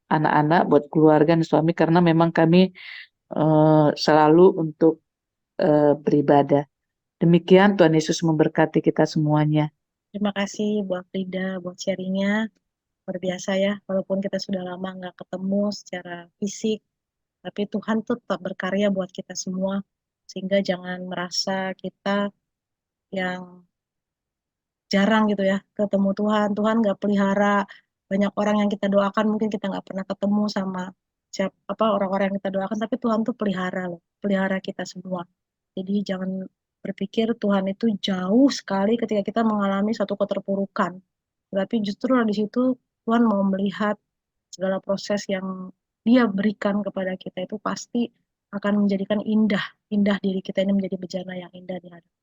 anak-anak, buat keluarga dan suami, karena memang kami selalu untuk beribadah. Demikian, Tuhan Yesus memberkati kita semuanya. Terima kasih buat Frida, buat sharingnya. Luar biasa ya, walaupun kita sudah lama nggak ketemu secara fisik, tapi Tuhan tuh tetap berkarya buat kita semua, sehingga jangan merasa kita yang jarang gitu ya ketemu Tuhan. Tuhan nggak pelihara banyak orang yang kita doakan, mungkin kita nggak pernah ketemu sama orang-orang yang kita doakan, tapi Tuhan tuh pelihara loh, pelihara kita semua. Jadi jangan berpikir Tuhan itu jauh sekali ketika kita mengalami suatu keterpurukan. Tapi justru di situ Tuhan mau melihat segala proses yang Dia berikan kepada kita itu pasti akan menjadikan indah diri kita ini menjadi bejana yang indah di hadapan.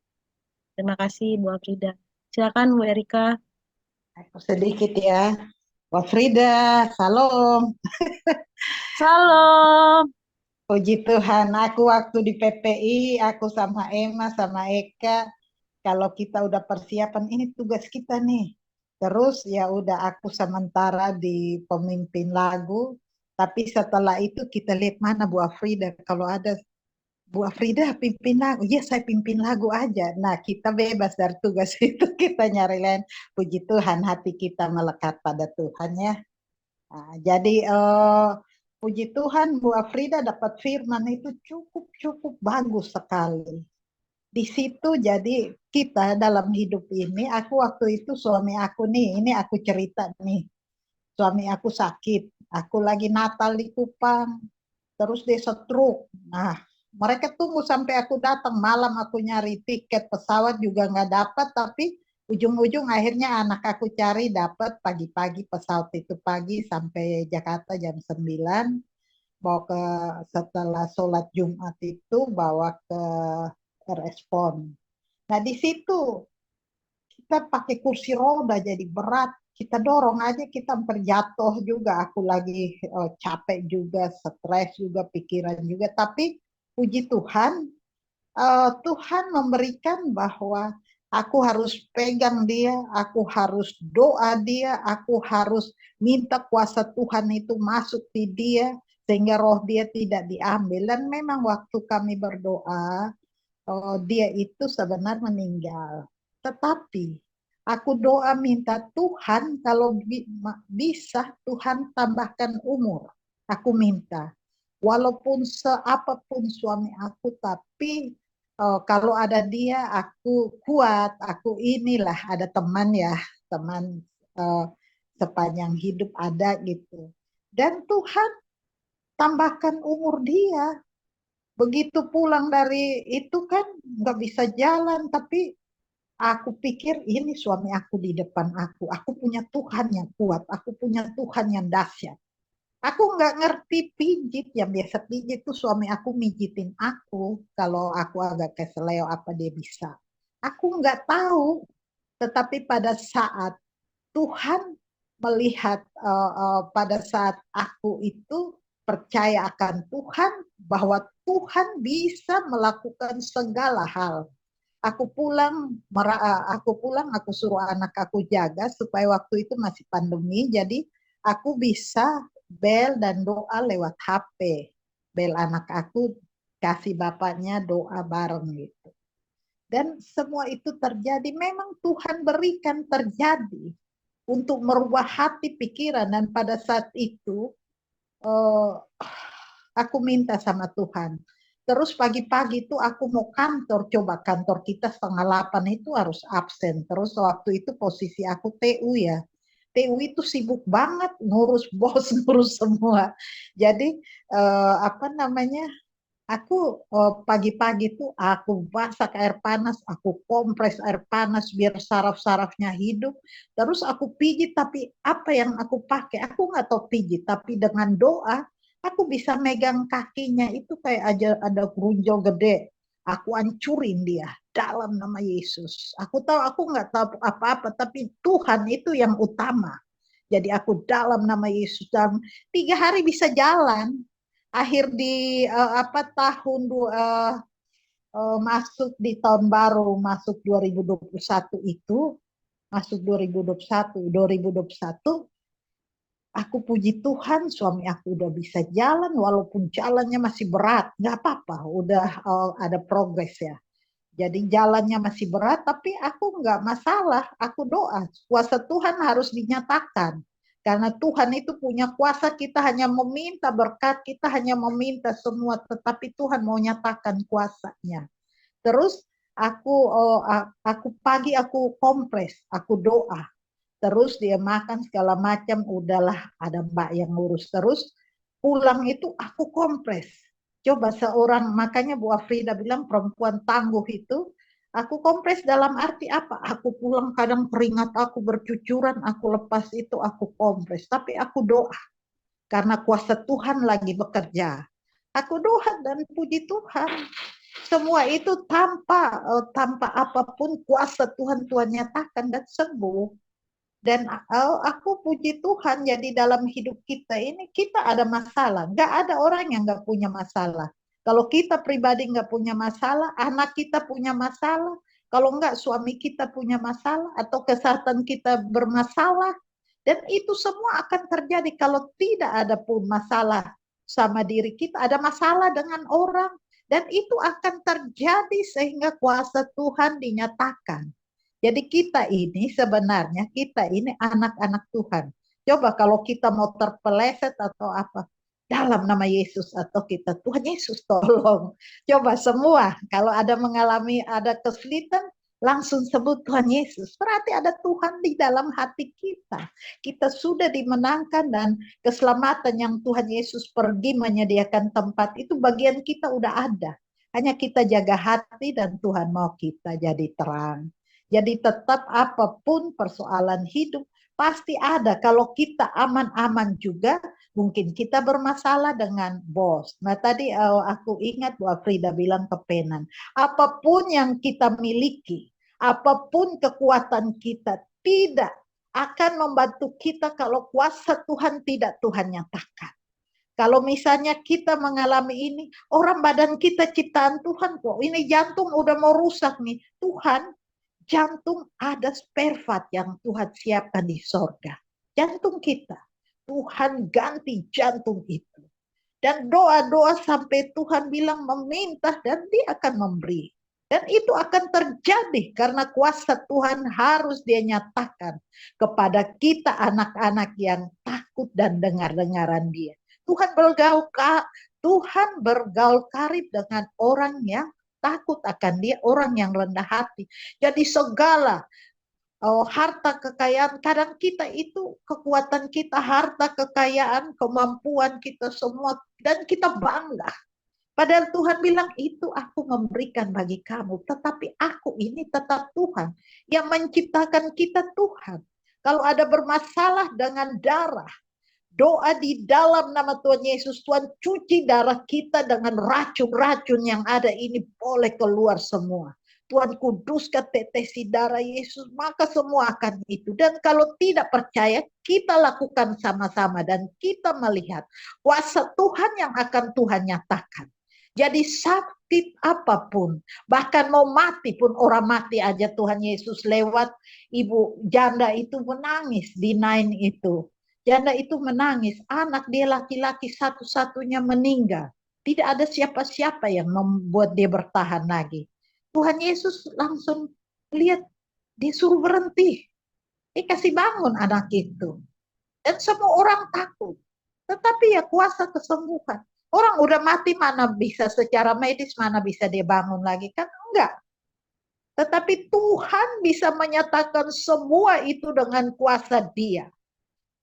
Terima kasih Bu Frida. Silakan Bu Erika. Aku sedikit ya. Wah Frida, salam. Salam. Puji Tuhan, aku waktu di PPI, aku sama Emma, sama Eka, kalau kita udah persiapan, ini tugas kita nih. Terus ya udah aku sementara di pemimpin lagu, tapi setelah itu kita lihat mana Bu Afrida. Kalau ada Bu Afrida pimpin lagu, ya saya pimpin lagu aja. Nah kita bebas dari tugas itu, kita nyari lain. Puji Tuhan hati kita melekat pada Tuhan ya. Nah, jadi puji Tuhan Bu Afrida dapat firman itu cukup bagus sekali. Di situ jadi kita dalam hidup ini, aku waktu itu suami aku nih, ini aku cerita nih, suami aku sakit, aku lagi Natal di Kupang, terus dia stroke. Nah, mereka tunggu sampai aku datang, malam aku nyari tiket pesawat juga nggak dapat, tapi ujung-ujung akhirnya anak aku cari dapat pagi-pagi, pesawat itu pagi sampai Jakarta jam 9, bawa ke, setelah sholat Jumat itu bawa ke respon. Nah di situ kita pakai kursi roda jadi berat. Kita dorong aja kita hampir jatuh juga. Aku lagi capek juga, stres juga, pikiran juga. Tapi puji Tuhan, Tuhan memberikan bahwa aku harus pegang dia, aku harus doa dia, aku harus minta kuasa Tuhan itu masuk di dia sehingga roh dia tidak diambil. Dan memang waktu kami berdoa, dia itu sebenarnya meninggal. Tetapi aku doa minta Tuhan kalau bisa Tuhan tambahkan umur. Aku minta. Walaupun seapapun suami aku, tapi kalau ada dia aku kuat, aku inilah ada teman ya, teman uh, sepanjang hidup ada gitu. Dan Tuhan tambahkan umur dia. Begitu pulang dari itu kan nggak bisa jalan, tapi aku pikir ini suami aku di depan aku. Aku punya Tuhan yang kuat, aku punya Tuhan yang dahsyat. Aku nggak ngerti pijit, yang biasa pijit tuh suami aku mijitin aku. Kalau aku agak keseleo apa dia bisa. Aku nggak tahu, tetapi pada saat Tuhan melihat pada saat aku itu percaya akan Tuhan bahwa Tuhan bisa melakukan segala hal. Aku suruh anak aku jaga supaya waktu itu masih pandemi, jadi aku bisa bel dan doa lewat HP. Bel anak aku kasih bapaknya doa bareng gitu. Dan semua itu terjadi, memang Tuhan berikan terjadi untuk merubah hati pikiran. Dan pada saat itu eh, aku minta sama Tuhan. Terus pagi-pagi itu aku mau kantor, coba kantor kita 7:30 itu harus absen. Terus waktu itu posisi aku TU ya. TU itu sibuk banget ngurus bos, ngurus semua. Jadi apa namanya, aku pagi-pagi tuh aku masak air panas, aku kompres air panas biar saraf-sarafnya hidup. Terus aku pijit, tapi apa yang aku pakai? Aku nggak tahu pijit, tapi dengan doa aku bisa megang kakinya itu kayak aja ada grunjol gede. Aku hancurin dia dalam nama Yesus. Aku tahu aku nggak tahu apa-apa, tapi Tuhan itu yang utama. Jadi aku dalam nama Yesus, dalam 3 hari bisa jalan. Akhir di masuk di tahun baru, masuk 2021 itu, masuk 2021, aku puji Tuhan suami aku udah bisa jalan, walaupun jalannya masih berat, nggak apa-apa, udah ada progres ya. Jadi jalannya masih berat, tapi aku nggak masalah. Aku doa, kuasa Tuhan harus dinyatakan. Karena Tuhan itu punya kuasa, kita hanya meminta berkat, kita hanya meminta semua, tetapi Tuhan mau nyatakan kuasanya. Terus aku pagi aku kompres, aku doa. Terus dia makan segala macam, udahlah ada mbak yang ngurus. Terus pulang itu aku kompres. Coba seorang, makanya Bu Afrida bilang perempuan tangguh itu, aku kompres dalam arti apa? Aku pulang kadang keringat aku bercucuran, aku lepas itu aku kompres. Tapi aku doa, karena kuasa Tuhan lagi bekerja. Aku doa dan puji Tuhan. Semua itu tanpa apapun kuasa Tuhan nyatakan dan sembuh. Dan aku puji Tuhan, jadi dalam hidup kita ini kita ada masalah. Nggak ada orang yang nggak punya masalah. Kalau kita pribadi nggak punya masalah, anak kita punya masalah, Kalau enggak suami kita punya masalah atau kesehatan kita bermasalah. Dan itu semua akan terjadi kalau tidak ada pun masalah sama diri kita, ada masalah dengan orang. Dan itu akan terjadi sehingga kuasa Tuhan dinyatakan. Jadi kita ini sebenarnya, kita ini anak-anak Tuhan. Coba kalau kita mau terpeleset atau apa, dalam nama Yesus atau kita, Tuhan Yesus tolong. Coba semua, kalau ada mengalami, ada kesulitan, langsung sebut Tuhan Yesus. Berarti ada Tuhan di dalam hati kita. Kita sudah dimenangkan dan keselamatan yang Tuhan Yesus pergi menyediakan tempat itu bagian kita udah ada. Hanya kita jaga hati dan Tuhan mau kita jadi terang. Jadi tetap apapun persoalan hidup pasti ada. Kalau kita aman-aman juga, mungkin kita bermasalah dengan bos. Nah tadi aku ingat Bu Frida bilang ke Penan, apapun yang kita miliki, apapun kekuatan kita, tidak akan membantu kita kalau kuasa Tuhan tidak Tuhan nyatakan. Kalau misalnya kita mengalami ini, orang badan kita ciptaan Tuhan kok, ini jantung udah mau rusak nih, Tuhan, jantung ada spare part yang Tuhan siapkan di sorga. Jantung kita, Tuhan ganti jantung itu. Dan doa-doa sampai Tuhan bilang meminta dan dia akan memberi. Dan itu akan terjadi karena kuasa Tuhan harus dia nyatakan kepada kita anak-anak yang takut dan dengar-dengaran dia. Tuhan bergaul karib dengan orang yang takut akan dia, orang yang rendah hati. Jadi segala harta kekayaan, kadang kita itu kekuatan kita, harta kekayaan, kemampuan kita semua, dan kita bangga. Padahal Tuhan bilang itu aku memberikan bagi kamu, tetapi aku ini tetap Tuhan. Yang menciptakan kita Tuhan. Kalau ada bermasalah dengan darah, doa di dalam nama Tuhan Yesus, Tuhan cuci darah kita dengan racun-racun yang ada ini boleh keluar semua. Tuhan kuduskan tetesi darah Yesus, maka semua akan itu. Dan kalau tidak percaya, kita lakukan sama-sama dan kita melihat kuasa Tuhan yang akan Tuhan nyatakan. Jadi sakit apapun, bahkan mau mati pun, orang mati aja Tuhan Yesus lewat ibu janda itu menangis di Nain itu. Janda itu menangis, anak dia laki-laki satu-satunya meninggal. Tidak ada siapa-siapa yang membuat dia bertahan lagi. Tuhan Yesus langsung lihat, dia suruh berhenti. Dia kasih bangun anak itu. Dan semua orang takut. Tetapi ya kuasa kesembuhan. Orang udah mati mana bisa secara medis, mana bisa dia bangun lagi. Kan enggak. Tetapi Tuhan bisa menyatakan semua itu dengan kuasa dia.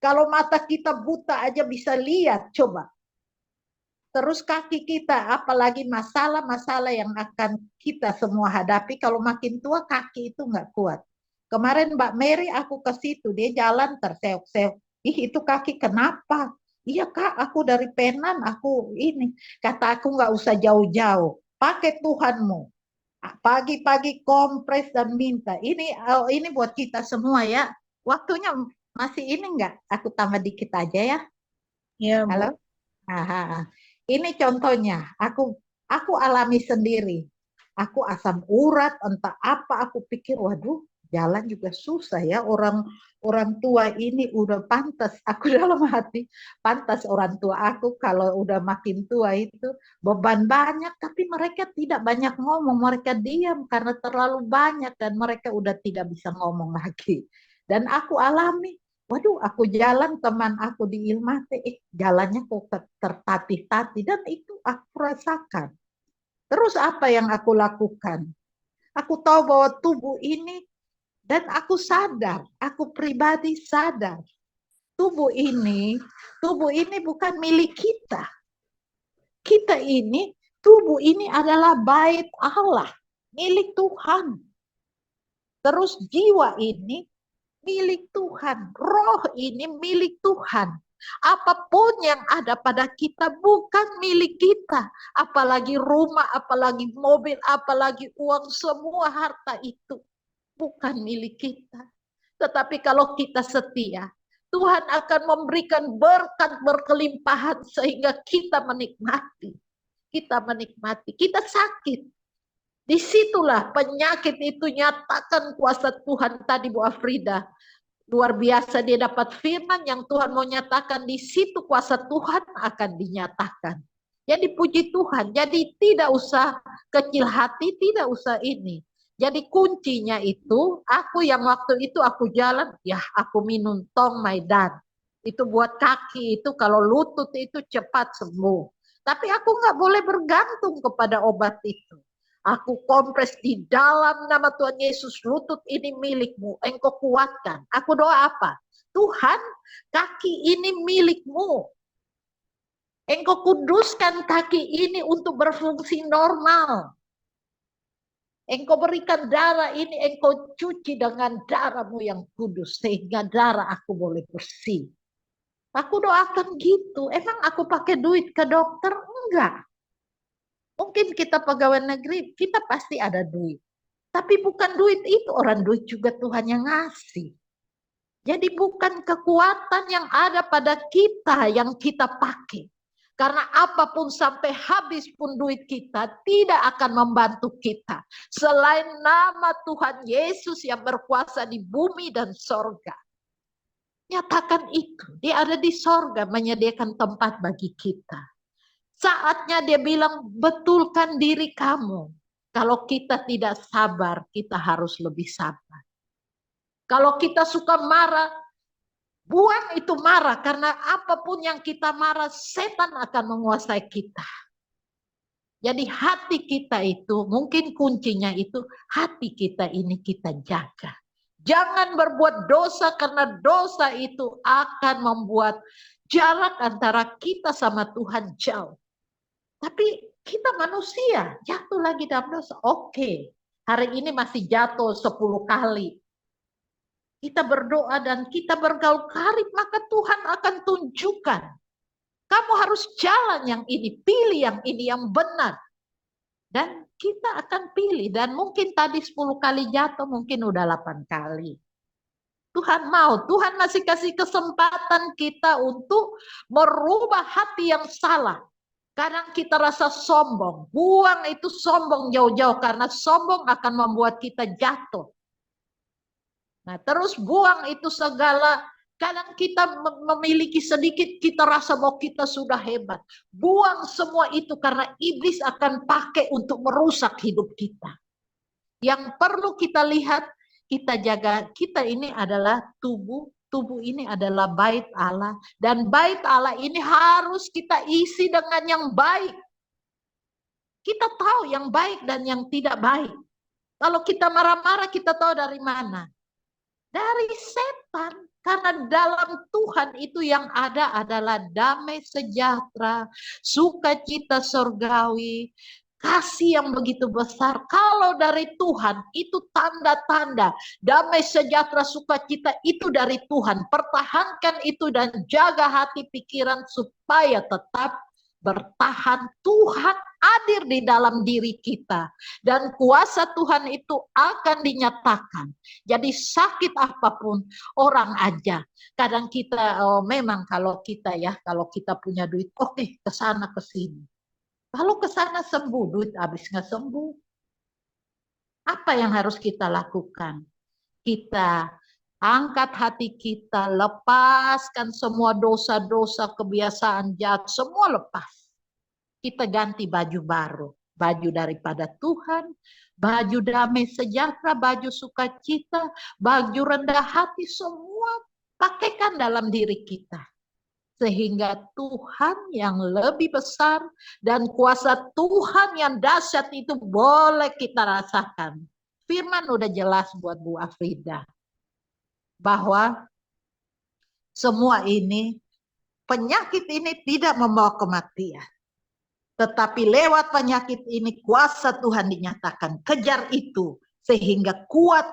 Kalau mata kita buta aja bisa lihat, coba. Terus kaki kita, apalagi masalah-masalah yang akan kita semua hadapi, kalau makin tua kaki itu nggak kuat. Kemarin Mbak Mary aku ke situ, dia jalan terseok-seok. Ih itu kaki kenapa? Iya Kak, aku dari Penan, aku ini. Kata aku nggak usah jauh-jauh, pakai Tuhanmu. Pagi-pagi kompres dan minta. Ini buat kita semua ya. Waktunya masih ini enggak? Aku tambah dikit aja ya. Iya, Bu. Halo? Aha. Ini contohnya, aku alami sendiri. Aku asam urat, entah apa, aku pikir, waduh, jalan juga susah ya. Orang tua ini udah pantas. Aku dalam hati, pantas orang tua aku kalau udah makin tua itu beban banyak, tapi mereka tidak banyak ngomong. Mereka diam karena terlalu banyak dan mereka udah tidak bisa ngomong lagi. Dan aku alami, waduh, aku jalan, teman aku di Ilmate, jalannya kok tertatih-tatih, dan itu aku rasakan. Terus apa yang aku lakukan? Aku tahu bahwa tubuh ini, dan aku sadar, aku pribadi sadar, tubuh ini bukan milik kita. Tubuh ini adalah bait Allah, milik Tuhan. Terus jiwa ini milik Tuhan, roh ini milik Tuhan. Apapun yang ada pada kita bukan milik kita. Apalagi rumah, apalagi mobil, apalagi uang, semua harta itu bukan milik kita. Tetapi kalau kita setia, Tuhan akan memberikan berkat berkelimpahan sehingga kita menikmati. Kita sakit. Disitulah penyakit itu nyatakan kuasa Tuhan tadi Bu Afrida. Luar biasa dia dapat firman yang Tuhan mau nyatakan, di situ kuasa Tuhan akan dinyatakan. Jadi puji Tuhan, jadi tidak usah kecil hati, tidak usah ini. Jadi kuncinya itu, aku yang waktu itu aku jalan, ya aku minum tong maidan. Itu buat kaki itu, kalau lutut itu cepat sembuh. Tapi aku nggak boleh bergantung kepada obat itu. Aku kompres di dalam nama Tuhan Yesus, lutut ini milikmu, engkau kuatkan. Aku doa apa? Tuhan, kaki ini milikmu. Engkau kuduskan kaki ini untuk berfungsi normal. Engkau berikan darah ini, engkau cuci dengan darahmu yang kudus, sehingga darah aku boleh bersih. Aku doakan gitu. Emang aku pakai duit ke dokter? Enggak. Mungkin kita pegawai negeri, kita pasti ada duit. Tapi bukan duit itu, orang duit juga Tuhan yang ngasih. Jadi bukan kekuatan yang ada pada kita yang kita pakai. Karena apapun sampai habis pun duit kita tidak akan membantu kita. Selain nama Tuhan Yesus yang berkuasa di bumi dan sorga. Nyatakan itu, dia ada di sorga menyediakan tempat bagi kita. Saatnya dia bilang, betulkan diri kamu. Kalau kita tidak sabar, kita harus lebih sabar. Kalau kita suka marah, buang itu marah. Karena apapun yang kita marah, setan akan menguasai kita. Jadi hati kita itu, mungkin kuncinya itu, hati kita ini kita jaga. Jangan berbuat dosa, karena dosa itu akan membuat jarak antara kita sama Tuhan jauh. Tapi kita manusia, jatuh lagi dalam dosa. Oke, hari ini masih jatuh 10 kali. Kita berdoa dan kita bergaul karib, maka Tuhan akan tunjukkan. Kamu harus jalan yang ini, pilih yang ini, yang benar. Dan kita akan pilih. Dan mungkin tadi 10 kali jatuh, mungkin udah 8 kali. Tuhan mau, Tuhan masih kasih kesempatan kita untuk merubah hati yang salah. Kadang kita rasa sombong. Buang itu sombong jauh-jauh karena sombong akan membuat kita jatuh. Nah, terus buang itu segala, kadang kita memiliki sedikit, kita rasa bahwa kita sudah hebat. Buang semua itu karena iblis akan pakai untuk merusak hidup kita. Yang perlu kita lihat, kita jaga, kita ini adalah tubuh. Tubuh ini adalah bait Allah. Dan bait Allah ini harus kita isi dengan yang baik. Kita tahu yang baik dan yang tidak baik. Kalau kita marah-marah, kita tahu dari mana? Dari setan. Karena dalam Tuhan itu yang ada adalah damai sejahtera, sukacita surgawi, kasih yang begitu besar. Kalau dari Tuhan itu tanda-tanda damai sejahtera sukacita itu dari Tuhan. Pertahankan itu dan jaga hati pikiran supaya tetap bertahan. Tuhan hadir di dalam diri kita dan kuasa Tuhan itu akan dinyatakan. Jadi sakit apapun orang aja. Kadang kita memang kalau kita punya duit, oke, ke sana ke sini. Kalau ke sana sembuh, duit habis nggak sembuh. Apa yang harus kita lakukan? Kita angkat hati kita, lepaskan semua dosa-dosa, kebiasaan jahat, semua lepas. Kita ganti baju baru, baju daripada Tuhan, baju damai sejahtera, baju sukacita, baju rendah hati, semua pakaikan dalam diri kita. Sehingga Tuhan yang lebih besar dan kuasa Tuhan yang dahsyat itu boleh kita rasakan. Firman udah jelas buat Bu Afrida. Bahwa semua ini, penyakit ini tidak membawa kematian. Tetapi lewat penyakit ini kuasa Tuhan dinyatakan. Kejar itu sehingga kuat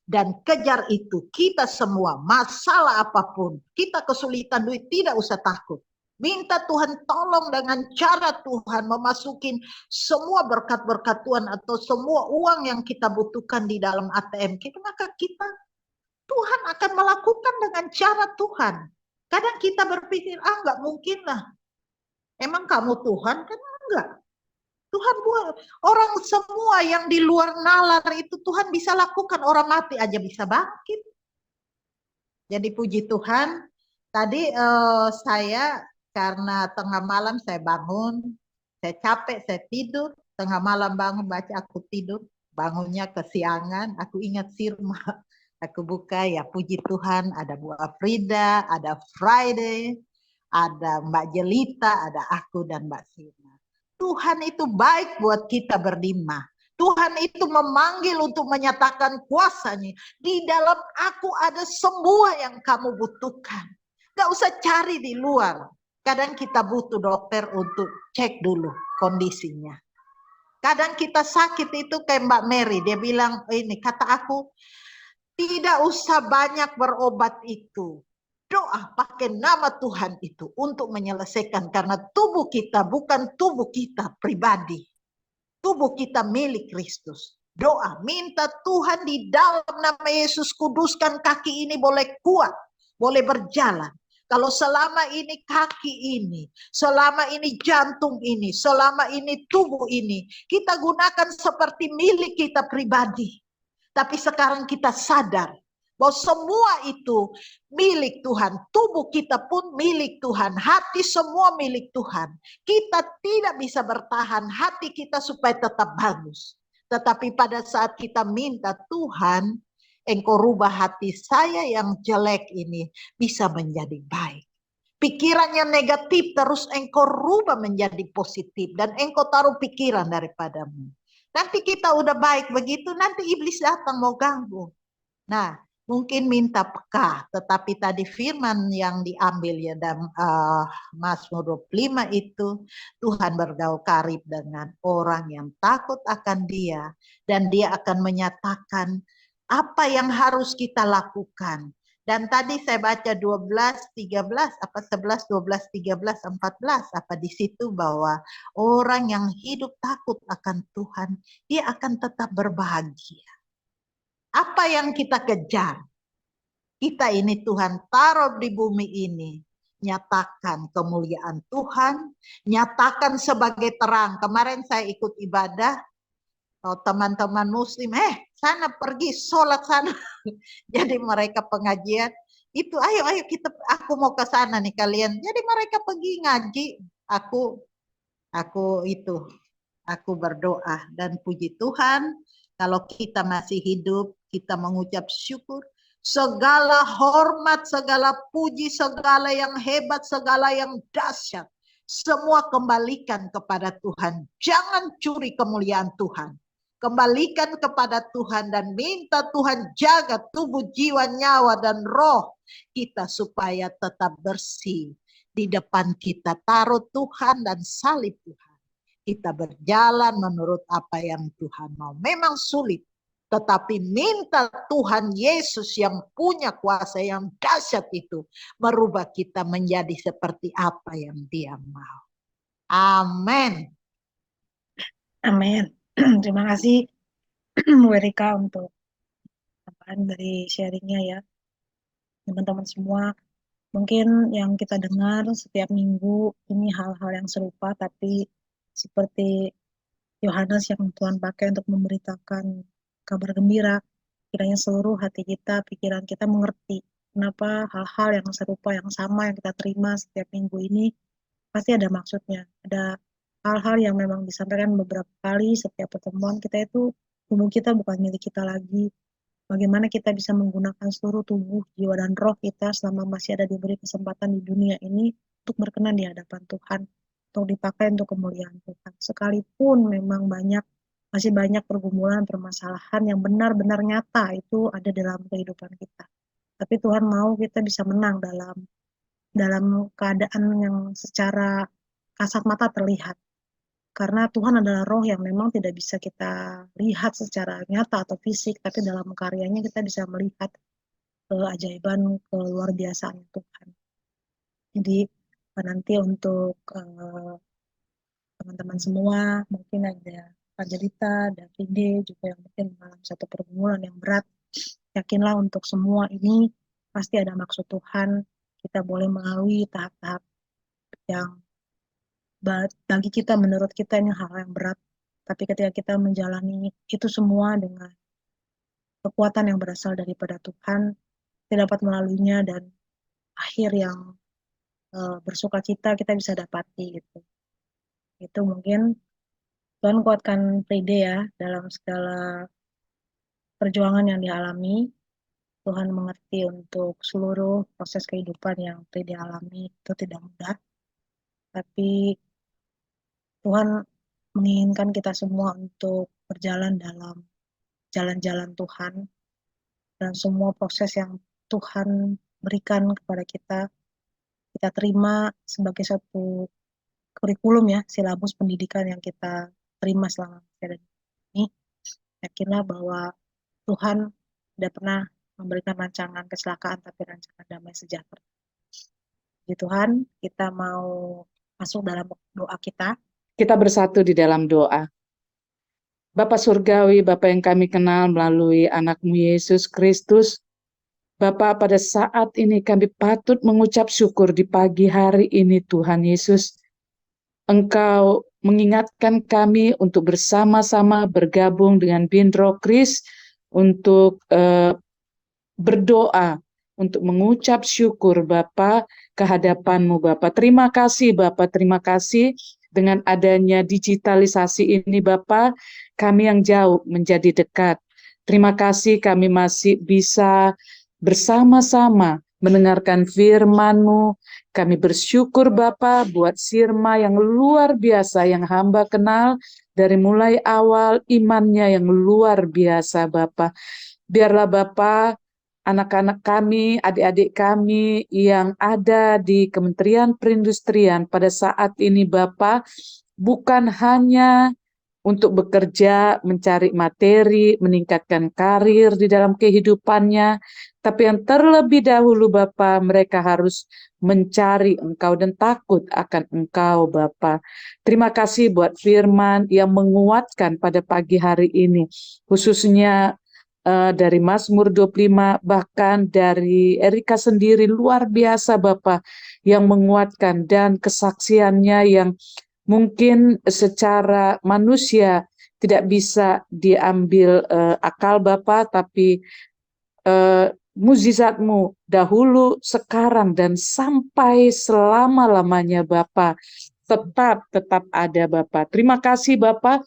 dan kejar itu. Kita semua masalah apapun. Kita kesulitan duit tidak usah takut. Minta Tuhan tolong dengan cara Tuhan memasukin semua berkat-berkat Tuhan atau semua uang yang kita butuhkan di dalam ATM kita. Maka Tuhan akan melakukan dengan cara Tuhan. Kadang kita berpikir, nggak mungkin lah. Emang kamu Tuhan? Kan enggak. Tuhan buat orang semua yang di luar nalar itu Tuhan bisa lakukan, orang mati aja bisa bangkit. Jadi puji Tuhan, tadi saya karena tengah malam saya bangun, saya capek, saya tidur, tengah malam bangun baca aku tidur, bangunnya kesiangan, aku ingat Sirma, aku buka ya puji Tuhan ada Bu Afrida, ada Friday, ada Mbak Jelita, ada aku dan Mbak Sirma. Tuhan itu baik buat kita berlima. Tuhan itu memanggil untuk menyatakan kuasanya. Di dalam aku ada semua yang kamu butuhkan. Gak usah cari di luar. Kadang kita butuh dokter untuk cek dulu kondisinya. Kadang kita sakit itu kayak Mbak Mary. Dia bilang, ini kata aku, tidak usah banyak berobat itu. Doa pakai nama Tuhan itu untuk menyelesaikan. Karena tubuh kita bukan tubuh kita pribadi. Tubuh kita milik Kristus. Doa, minta Tuhan di dalam nama Yesus kuduskan kaki ini boleh kuat, boleh berjalan. Kalau selama ini kaki ini, selama ini jantung ini, selama ini tubuh ini, kita gunakan seperti milik kita pribadi. Tapi sekarang kita sadar bahwa semua itu milik Tuhan. Tubuh kita pun milik Tuhan. Hati semua milik Tuhan. Kita tidak bisa bertahan hati kita supaya tetap bagus. Tetapi pada saat kita minta Tuhan, Engkau rubah hati saya yang jelek ini bisa menjadi baik. Pikiran yang negatif terus Engkau rubah menjadi positif. Dan Engkau taruh pikiran daripadamu. Nanti kita udah baik begitu, nanti iblis datang mau ganggu. Nah, mungkin minta peka, tetapi tadi firman yang diambil ya dalam Mazmur 25 itu, Tuhan bergaul karib dengan orang yang takut akan Dia, dan Dia akan menyatakan apa yang harus kita lakukan. Dan tadi saya baca 12, 13, apa 11, 12, 13, 14, apa di situ bahwa orang yang hidup takut akan Tuhan, dia akan tetap berbahagia. Apa yang kita kejar? Kita ini Tuhan taruh di bumi ini. Nyatakan kemuliaan Tuhan, nyatakan sebagai terang. Kemarin saya ikut ibadah, teman-teman muslim, sana pergi sholat sana. Jadi mereka pengajian, itu ayo kita, aku mau ke sana nih kalian. Jadi mereka pergi ngaji, aku berdoa dan puji Tuhan. Kalau kita masih hidup, kita mengucap syukur. Segala hormat, segala puji, segala yang hebat, segala yang dahsyat, semua kembalikan kepada Tuhan. Jangan curi kemuliaan Tuhan. Kembalikan kepada Tuhan dan minta Tuhan jaga tubuh, jiwa, nyawa, dan roh kita supaya tetap bersih. Di depan kita taruh Tuhan dan salib Tuhan. Kita berjalan menurut apa yang Tuhan mau. Memang sulit, tetapi minta Tuhan Yesus yang punya kuasa yang dahsyat itu merubah kita menjadi seperti apa yang Dia mau. Amin. Amin. Terima kasih Bu Erika untuk tambahan dari sharingnya ya. Teman-teman semua, mungkin yang kita dengar setiap minggu ini hal-hal yang serupa, tapi seperti Yohanes yang Tuhan pakai untuk memberitakan kabar gembira, kiranya seluruh hati kita, pikiran kita mengerti kenapa hal-hal yang serupa, yang sama yang kita terima setiap minggu ini pasti ada maksudnya. Ada hal-hal yang memang disampaikan beberapa kali setiap pertemuan kita itu, tubuh kita bukan milik kita lagi. Bagaimana kita bisa menggunakan seluruh tubuh, jiwa, dan roh kita selama masih ada diberi kesempatan di dunia ini untuk berkenan di hadapan Tuhan, untuk dipakai untuk kemuliaan Tuhan. Sekalipun memang masih banyak pergumulan, permasalahan yang benar-benar nyata itu ada dalam kehidupan kita. Tapi Tuhan mau kita bisa menang dalam keadaan yang secara kasat mata terlihat. Karena Tuhan adalah roh yang memang tidak bisa kita lihat secara nyata atau fisik, tapi dalam karyanya kita bisa melihat keajaiban, keluar biasaan Tuhan. Jadi nanti untuk teman-teman semua, mungkin ada Angelita, Davide, juga yang mungkin mengalami satu pergumulan yang berat, yakinlah untuk semua ini pasti ada maksud Tuhan. Kita boleh melalui tahap-tahap yang bagi kita, menurut kita ini hal yang berat, tapi ketika kita menjalani itu semua dengan kekuatan yang berasal daripada Tuhan, kita dapat melaluinya dan akhir yang bersuka cita kita bisa dapati gitu. Itu mungkin Tuhan kuatkan Pride ya dalam segala perjuangan yang dialami. Tuhan mengerti untuk seluruh proses kehidupan yang Pride alami itu tidak mudah. Tapi Tuhan menginginkan kita semua untuk berjalan dalam jalan-jalan Tuhan dan semua proses yang Tuhan berikan kepada kita terima sebagai satu kurikulum ya, silabus pendidikan yang kita terima selama kita ini. Yakinlah bahwa Tuhan tidak pernah memberikan rancangan kecelakaan, tapi rancangan damai sejahtera. Jadi Tuhan, kita mau masuk dalam doa kita. Kita bersatu di dalam doa. Bapa Surgawi, Bapa yang kami kenal melalui anak-Mu Yesus Kristus, Bapa, pada saat ini kami patut mengucap syukur di pagi hari ini Tuhan Yesus. Engkau mengingatkan kami untuk bersama-sama bergabung dengan Bindro Kris untuk berdoa, untuk mengucap syukur Bapa kehadapan-Mu Bapa. Terima kasih Bapa, terima kasih dengan adanya digitalisasi ini Bapa, kami yang jauh menjadi dekat. Terima kasih kami masih bisa bersama-sama mendengarkan firman-Mu. Kami bersyukur Bapa buat Sirma yang luar biasa yang hamba kenal dari mulai awal, imannya yang luar biasa Bapa. Biarlah Bapa, anak-anak kami, adik-adik kami yang ada di Kementerian Perindustrian pada saat ini Bapa, bukan hanya untuk bekerja, mencari materi, meningkatkan karir di dalam kehidupannya, tapi yang terlebih dahulu Bapa, mereka harus mencari Engkau dan takut akan Engkau Bapa. Terima kasih buat firman yang menguatkan pada pagi hari ini, khususnya dari Mazmur 25, bahkan dari Erika sendiri luar biasa Bapak, yang menguatkan dan kesaksiannya yang mungkin secara manusia tidak bisa diambil akal Bapak, tapi mukjizat-Mu dahulu, sekarang, dan sampai selama-lamanya Bapak, tetap ada Bapak. Terima kasih Bapak.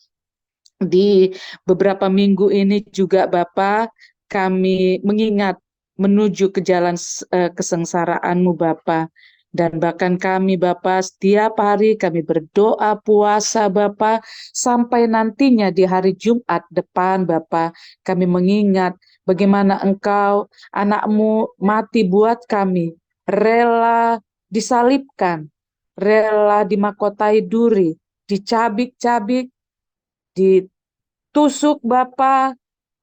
Di beberapa minggu ini juga Bapak, kami mengingat menuju ke jalan kesengsaraan-Mu Bapak. Dan bahkan kami Bapak, setiap hari kami berdoa puasa Bapak, sampai nantinya di hari Jumat depan Bapak, kami mengingat bagaimana Engkau, anak-Mu mati buat kami, rela disalibkan, rela dimahkotai duri, dicabik-cabik, ditusuk Bapa,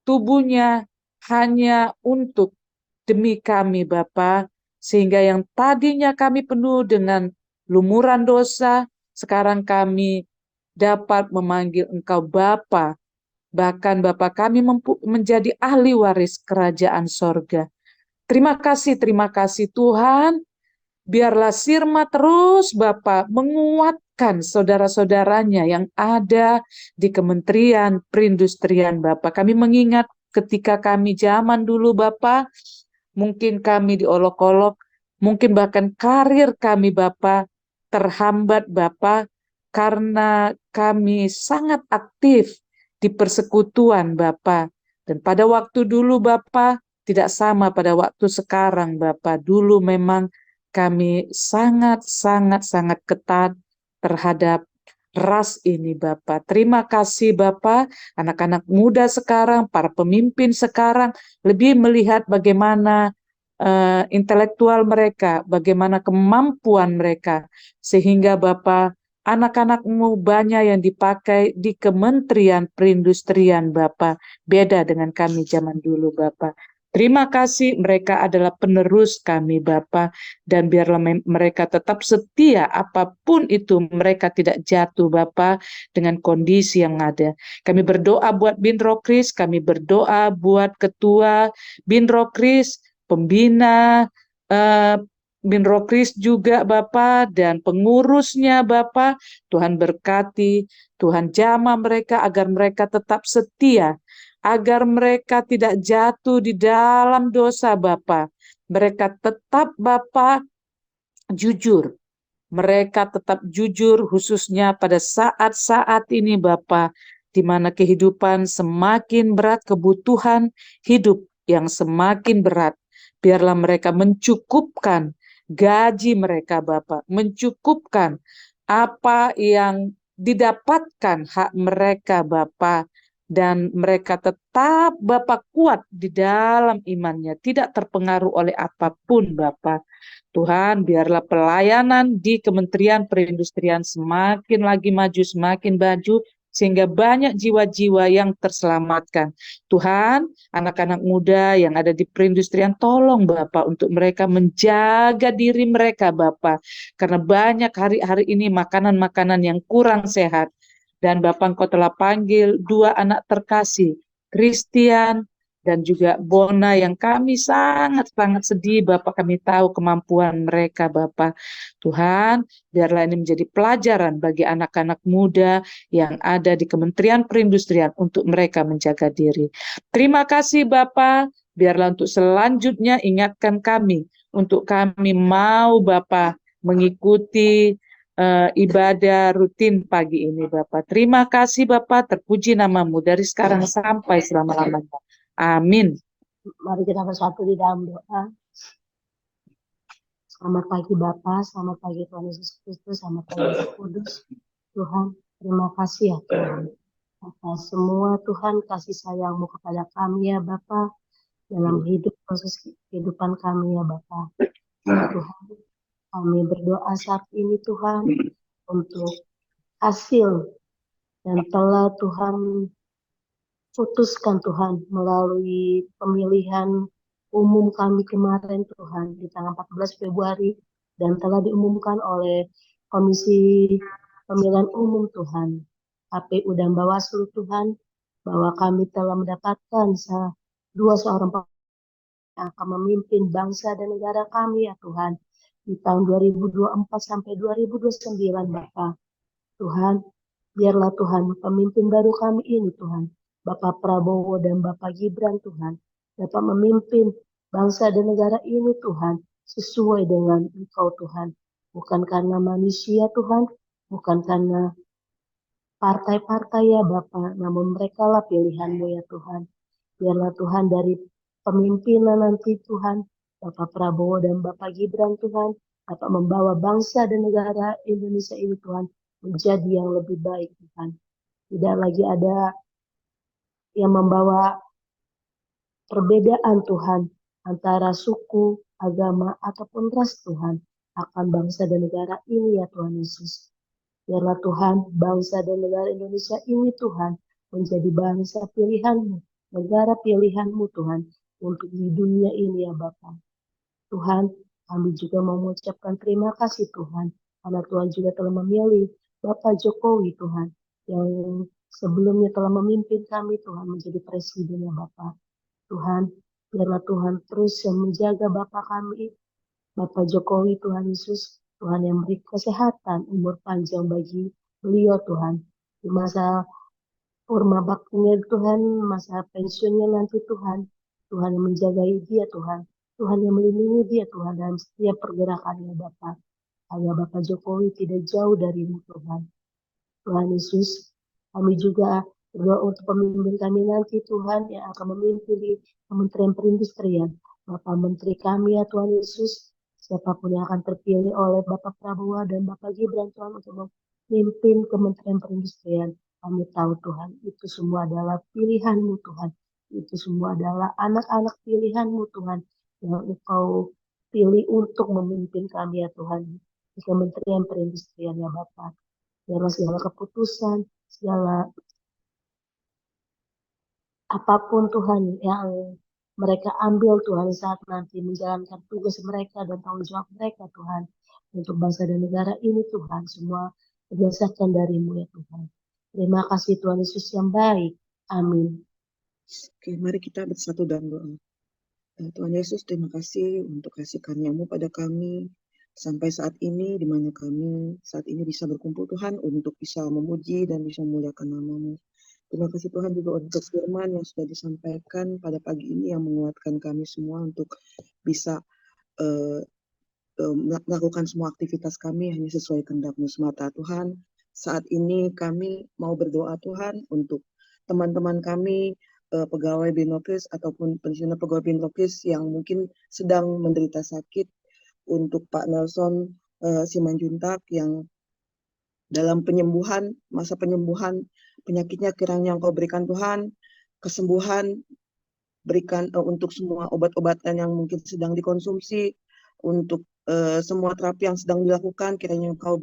tubuhnya hanya untuk demi kami Bapa, sehingga yang tadinya kami penuh dengan lumuran dosa, sekarang kami dapat memanggil Engkau Bapa, bahkan Bapa kami menjadi ahli waris kerajaan sorga. Terima kasih Tuhan. Biarlah Sirma terus Bapak menguatkan saudara-saudaranya yang ada di Kementerian Perindustrian Bapak. Kami mengingat ketika kami zaman dulu Bapak, mungkin kami diolok-olok, mungkin bahkan karir kami Bapak terhambat Bapak karena kami sangat aktif di persekutuan Bapak. Dan pada waktu dulu Bapak tidak sama pada waktu sekarang Bapak. Dulu memang kami sangat ketat terhadap ras ini Bapak. Terima kasih Bapak, anak-anak muda sekarang, para pemimpin sekarang lebih melihat bagaimana intelektual mereka, bagaimana kemampuan mereka, sehingga Bapak, anak-anak-Mu banyak yang dipakai di Kementerian Perindustrian Bapak, beda dengan kami zaman dulu Bapak. Terima kasih, mereka adalah penerus kami Bapa, dan biarlah mereka tetap setia apapun itu, mereka tidak jatuh Bapa dengan kondisi yang ada. Kami berdoa buat Bindro Kris, kami berdoa buat ketua Bindro Kris, pembina, Minrokris juga Bapa, dan pengurusnya Bapa, Tuhan berkati, Tuhan jamah mereka agar mereka tetap setia, agar mereka tidak jatuh di dalam dosa Bapa. Mereka tetap Bapa jujur. Mereka tetap jujur khususnya pada saat-saat ini Bapa, di mana kehidupan semakin berat, kebutuhan hidup yang semakin berat. Biarlah mereka mencukupkan gaji mereka Bapa, mencukupkan apa yang didapatkan hak mereka Bapa, dan mereka tetap Bapa kuat di dalam imannya, tidak terpengaruh oleh apapun Bapa. Tuhan, biarlah pelayanan di Kementerian Perindustrian semakin lagi maju, semakin maju, sehingga banyak jiwa-jiwa yang terselamatkan. Tuhan, anak-anak muda yang ada di perindustrian, tolong Bapak untuk mereka menjaga diri mereka Bapak. Karena banyak hari-hari ini makanan-makanan yang kurang sehat. Dan Bapak Engkau telah panggil 2 anak terkasih, Christian dan juga Bona, yang kami sangat-sangat sedih Bapak, kami tahu kemampuan mereka Bapak. Tuhan, biarlah ini menjadi pelajaran bagi anak-anak muda yang ada di Kementerian Perindustrian untuk mereka menjaga diri. Terima kasih Bapak, biarlah untuk selanjutnya ingatkan kami, untuk kami mau Bapak mengikuti ibadah rutin pagi ini Bapak. Terima kasih Bapak, terpuji namamu dari sekarang sampai selama-lamanya. Amin. Mari kita bersatu di dalam doa. Selamat pagi Bapa, selamat pagi Tuhan Yesus Kristus, selamat pagi Roh Kudus. Tuhan, terima kasih ya Tuhan. Atas semua Tuhan kasih sayang-Mu kepada kami ya Bapa, dalam hidup proses kehidupan kami ya Bapa. Tuhan, kami berdoa saat ini Tuhan untuk hasil dan telah Tuhan putuskan Tuhan melalui pemilihan umum kami kemarin Tuhan di tanggal 14 Februari dan telah diumumkan oleh Komisi Pemilihan Umum Tuhan, KPU dan Bawaslu Tuhan, bahwa kami telah mendapatkan 2 seorang yang akan memimpin bangsa dan negara kami ya Tuhan di tahun 2024 sampai 2029 Bapak. Tuhan, biarlah Tuhan pemimpin baru kami ini Tuhan, Bapak Prabowo dan Bapak Gibran Tuhan, dapat memimpin bangsa dan negara ini Tuhan, sesuai dengan Engkau Tuhan. Bukan karena manusia Tuhan, bukan karena partai-partai ya Bapak, namun mereka lah pilihan-Mu ya Tuhan. Biarlah Tuhan dari pemimpinan nanti Tuhan, Bapak Prabowo dan Bapak Gibran Tuhan, dapat membawa bangsa dan negara Indonesia ini Tuhan, menjadi yang lebih baik Tuhan. Tidak lagi ada yang membawa perbedaan Tuhan antara suku, agama, ataupun ras Tuhan akan bangsa dan negara ini ya Tuhan Yesus. Biarlah Tuhan bangsa dan negara Indonesia ini Tuhan menjadi bangsa pilihan-Mu, negara pilihan-Mu Tuhan untuk di dunia ini ya Bapa. Tuhan, kami juga mau mengucapkan terima kasih Tuhan, karena Tuhan juga telah memilih Bapak Jokowi Tuhan, yang sebelumnya telah memimpin kami Tuhan menjadi presiden ya Bapak. Tuhan, biarlah Tuhan terus yang menjaga Bapak kami, Bapak Jokowi Tuhan Yesus, Tuhan yang beri kesehatan, umur panjang bagi beliau Tuhan, di masa purna baktinya Tuhan, masa pensiunnya nanti Tuhan, Tuhan yang menjagai dia Tuhan, Tuhan yang melindungi dia Tuhan dalam setiap pergerakannya Bapak. Agar Bapak Jokowi tidak jauh darimu Tuhan. Tuhan Yesus, kami juga berdoa untuk pemimpin kami nanti Tuhan yang akan memimpin di Kementerian Perindustrian. Bapak Menteri kami ya Tuhan Yesus, siapapun yang akan terpilih oleh Bapak Prabowo dan Bapak Gibran Tuhan untuk memimpin Kementerian Perindustrian. Kami tahu Tuhan, itu semua adalah pilihan-Mu Tuhan. Itu semua adalah anak-anak pilihan-Mu Tuhan yang Engkau pilih untuk memimpin kami ya Tuhan di Kementerian Perindustrian ya Bapak. Biarlah segala keputusan, segala apapun Tuhan yang mereka ambil Tuhan saat nanti menjalankan tugas mereka dan tanggung jawab mereka Tuhan untuk bangsa dan negara ini Tuhan, semua berdasarkan dari-Mu ya Tuhan. Terima kasih Tuhan Yesus yang baik. Amin. Oke, mari kita bersatu dalam doa. Tuhan Yesus, terima kasih untuk kasih karunia-Mu pada kami sampai saat ini, di mana kami saat ini bisa berkumpul Tuhan untuk bisa memuji dan bisa memuliakan nama-Mu. Terima kasih Tuhan juga untuk firman yang sudah disampaikan pada pagi ini yang menguatkan kami semua untuk bisa eh, melakukan semua aktivitas kami hanya sesuai kehendak-Mu semata Tuhan. Saat ini kami mau berdoa Tuhan untuk teman-teman kami pegawai Binokis ataupun pensiunan pegawai Binokis yang mungkin sedang menderita sakit, untuk Pak Nelson Simanjuntak yang dalam penyembuhan, masa penyembuhan penyakitnya kiranya Engkau berikan Tuhan kesembuhan, berikan untuk semua obat-obatan yang mungkin sedang dikonsumsi, untuk semua terapi yang sedang dilakukan, kiranya Engkau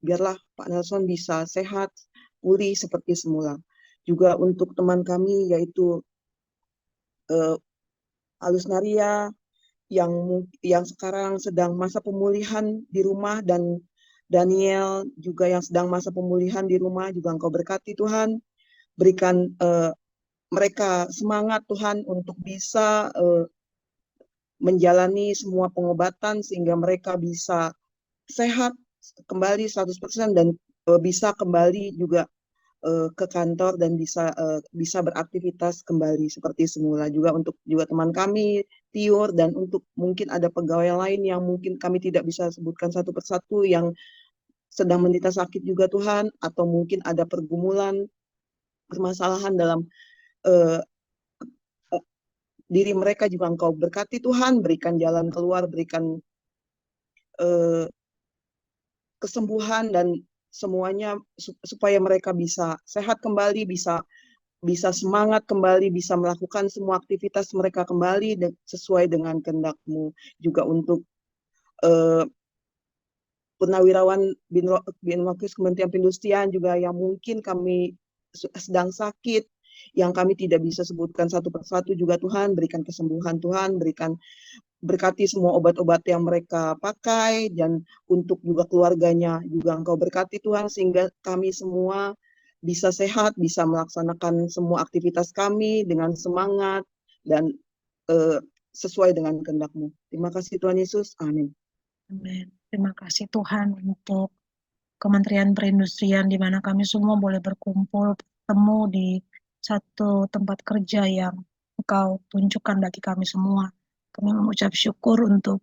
biarlah Pak Nelson bisa sehat, pulih seperti semula. Juga untuk teman kami yaitu Alus Naria yang sekarang sedang masa pemulihan di rumah, dan Daniel juga yang sedang masa pemulihan di rumah, juga Engkau berkati Tuhan, berikan mereka semangat Tuhan untuk bisa menjalani semua pengobatan sehingga mereka bisa sehat kembali 100% dan bisa kembali juga ke kantor dan bisa beraktivitas kembali seperti semula. Juga untuk juga teman kami Tiur, dan untuk mungkin ada pegawai lain yang mungkin kami tidak bisa sebutkan satu persatu yang sedang menderita sakit juga Tuhan, atau mungkin ada pergumulan permasalahan dalam diri mereka, juga Engkau berkati Tuhan, berikan jalan keluar, berikan kesembuhan dan semuanya supaya mereka bisa sehat kembali, bisa semangat kembali, bisa melakukan semua aktivitas mereka kembali sesuai dengan kehendak-Mu. Juga untuk purnawirawan Binwakis Kementerian Perindustrian juga yang mungkin kami sedang sakit, yang kami tidak bisa sebutkan satu persatu, juga Tuhan berikan kesembuhan Tuhan, berkati semua obat-obat yang mereka pakai, dan untuk juga keluarganya juga Engkau berkati Tuhan, sehingga kami semua bisa sehat, bisa melaksanakan semua aktivitas kami dengan semangat dan sesuai dengan kehendak-Mu. Terima kasih Tuhan Yesus, amin. Amin. Terima kasih Tuhan untuk Kementerian Perindustrian di mana kami semua boleh berkumpul, bertemu di satu tempat kerja yang Engkau tunjukkan bagi kami semua. Kami mengucap syukur untuk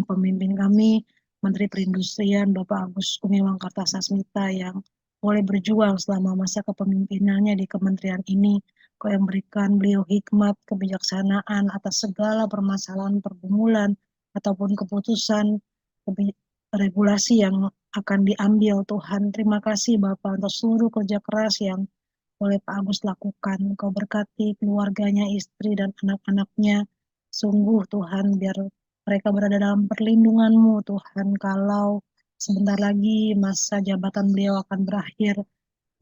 pemimpin kami, Menteri Perindustrian, Bapak Agus Gumiwang Kartasasmita, yang boleh berjuang selama masa kepemimpinannya di kementerian ini. Kau yang berikan beliau hikmat, kebijaksanaan atas segala permasalahan, pergumulan, ataupun keputusan regulasi yang akan diambil Tuhan. Terima kasih Bapak untuk seluruh kerja keras yang oleh Pak Agus lakukan. Engkau berkati keluarganya, istri dan anak-anaknya. Sungguh Tuhan, biar mereka berada dalam perlindungan-Mu Tuhan. Kalau sebentar lagi masa jabatan beliau akan berakhir,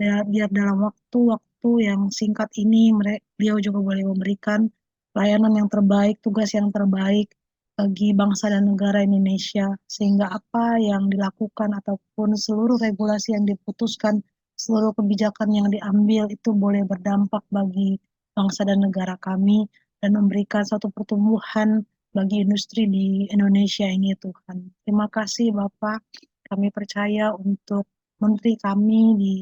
biar dalam waktu-waktu yang singkat ini beliau juga boleh memberikan pelayanan yang terbaik, tugas yang terbaik bagi bangsa dan negara Indonesia, sehingga apa yang dilakukan ataupun seluruh regulasi yang diputuskan, seluruh kebijakan yang diambil itu boleh berdampak bagi bangsa dan negara kami dan memberikan satu pertumbuhan bagi industri di Indonesia ini Tuhan. Terima kasih Bapak, kami percaya untuk menteri kami di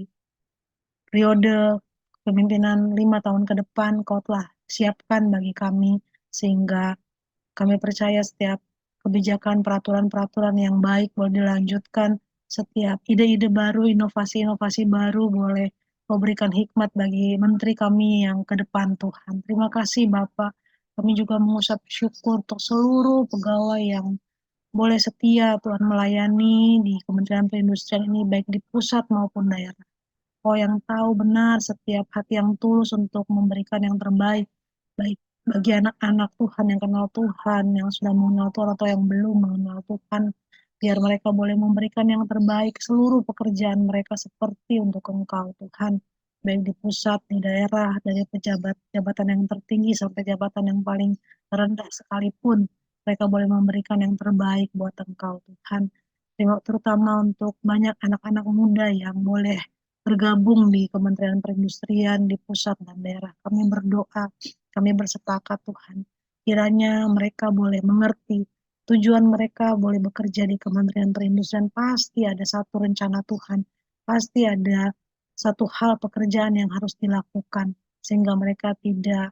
periode kepemimpinan 5 tahun ke depan Kau telah siapkan bagi kami, sehingga kami percaya setiap kebijakan, peraturan-peraturan yang baik boleh dilanjutkan, setiap ide-ide baru, inovasi-inovasi baru boleh Kau berikan hikmat bagi menteri kami yang ke depan Tuhan. Terima kasih Bapak. Kami juga mengucap syukur untuk seluruh pegawai yang boleh setia Tuhan melayani di Kementerian Perindustrian ini, baik di pusat maupun daerah. Kau yang tahu benar setiap hati yang tulus untuk memberikan yang terbaik, baik bagi anak-anak Tuhan yang kenal Tuhan, yang sudah mengenal Tuhan atau yang belum mengenal Tuhan, biar mereka boleh memberikan yang terbaik seluruh pekerjaan mereka seperti untuk Engkau Tuhan, baik di pusat, di daerah, dari pejabat jabatan yang tertinggi sampai jabatan yang paling rendah sekalipun, mereka boleh memberikan yang terbaik buat Engkau Tuhan. Terutama untuk banyak anak-anak muda yang boleh bergabung di Kementerian Perindustrian di pusat dan daerah. Kami berdoa, kami bersepakat Tuhan, Kiranya mereka boleh mengerti tujuan mereka boleh bekerja di Kementerian Perindustrian, pasti ada satu rencana Tuhan, pasti ada satu hal pekerjaan yang harus dilakukan, sehingga mereka tidak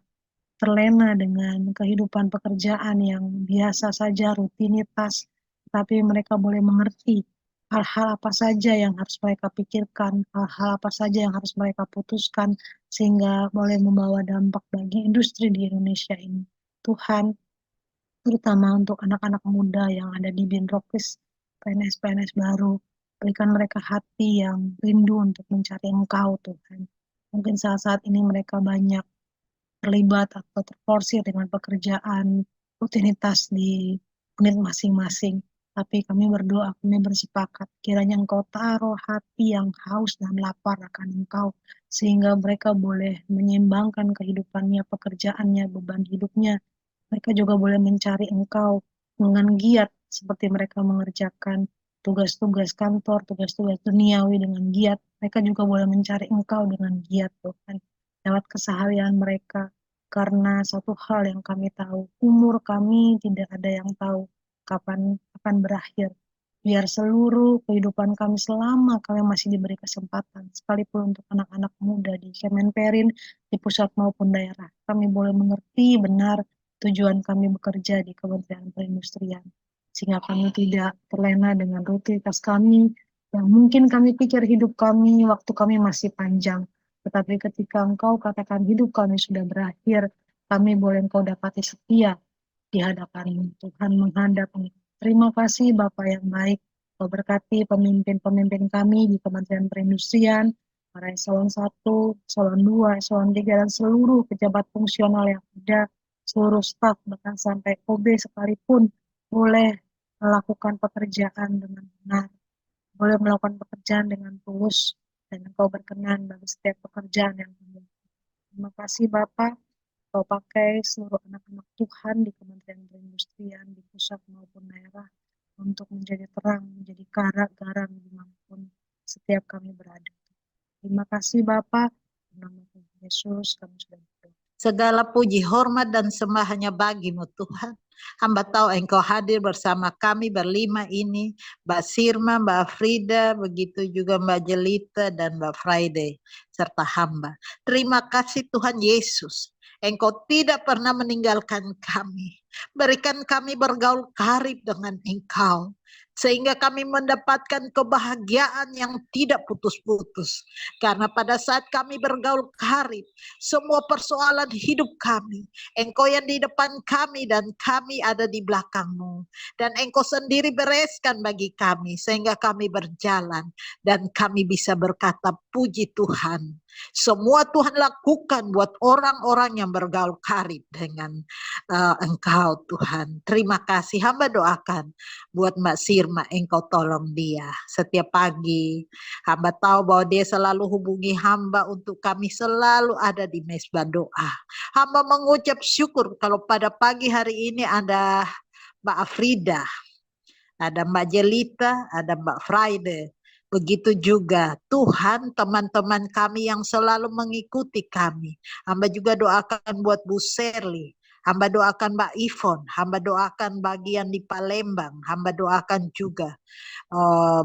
terlena dengan kehidupan pekerjaan yang biasa saja, rutinitas, tapi mereka boleh mengerti hal-hal apa saja yang harus mereka pikirkan, hal-hal apa saja yang harus mereka putuskan, sehingga boleh membawa dampak bagi industri di Indonesia ini. Tuhan, terutama untuk anak-anak muda yang ada di Binrokis, PNS-PNS baru, berikan mereka hati yang rindu untuk mencari Engkau, Tuhan. Mungkin saat-saat ini mereka banyak terlibat atau terforsir dengan pekerjaan rutinitas di unit masing-masing. Tapi kami berdoa, kami bersepakat, kiranya Engkau taruh hati yang haus dan lapar akan Engkau, sehingga mereka boleh menyeimbangkan kehidupannya, pekerjaannya, beban hidupnya. Mereka juga boleh mencari Engkau dengan giat, seperti mereka mengerjakan tugas-tugas kantor, tugas-tugas duniawi dengan giat. Mereka juga boleh mencari Engkau dengan giat, Tuhan, lewat keseharian mereka. Karena satu hal yang kami tahu, umur kami tidak ada yang tahu kapan akan berakhir. Biar seluruh kehidupan kami selama kami masih diberi kesempatan, sekalipun untuk anak-anak muda di Kemenperin, di pusat maupun daerah, kami boleh mengerti benar tujuan kami bekerja di Kementerian Perindustrian, sehingga kami tidak terlena dengan rutinitas kami, yang mungkin kami pikir hidup kami, waktu kami masih panjang, tetapi ketika Engkau katakan hidup kami sudah berakhir, kami boleh Engkau dapati setia di hadapan Tuhan, menghadap Engkau. Terima kasih Bapak yang baik, Kau berkati pemimpin-pemimpin kami di Kementerian Perindustrian, para eselon 1, eselon 2, eselon 3, dan seluruh pejabat fungsional yang ada, seluruh staf, bahkan sampai OB sekalipun, boleh melakukan pekerjaan dengan benar, boleh melakukan pekerjaan dengan tulus, dan Engkau berkenan bagi setiap pekerjaan yang kami lakukan. Terima kasih Bapak, Kau pakai seluruh anak-anak Tuhan di Kementerian Perindustrian, di pusat maupun daerah, untuk menjadi terang, menjadi garam dimanapun setiap kami berada. Terima kasih Bapak, dalam nama Tuhan Yesus kami sudah berdoa. Segala puji, hormat, dan sembah hanya bagimu Tuhan. Hamba tahu Engkau hadir bersama kami berlima ini, Mbak Sirma, Mbak Frida, begitu juga Mbak Jelita dan Mbak Friday, serta hamba. Terima kasih Tuhan Yesus. Engkau tidak pernah meninggalkan kami. Berikan kami bergaul karib dengan Engkau, sehingga kami mendapatkan kebahagiaan yang tidak putus-putus. Karena pada saat kami bergaul karib, semua persoalan hidup kami, Engkau yang di depan kami dan kami ada di belakangmu. Dan Engkau sendiri bereskan bagi kami, sehingga kami berjalan dan kami bisa berkata puji Tuhan. Semua Tuhan lakukan buat orang-orang yang bergaul karib dengan Engkau Tuhan. Terima kasih. Hamba doakan buat Mbak Sirma, Engkau tolong dia setiap pagi. Hamba tahu bahwa dia selalu hubungi hamba untuk kami selalu ada di mesbah doa. Hamba mengucap syukur kalau pada pagi hari ini ada Mbak Afrida, ada Mbak Jelita, ada Mbak Friday. Begitu juga Tuhan teman-teman kami yang selalu mengikuti kami. Hamba juga doakan buat Bu Serly. Hamba doakan Mbak Ivon. Hamba doakan bagian di Palembang. Hamba doakan juga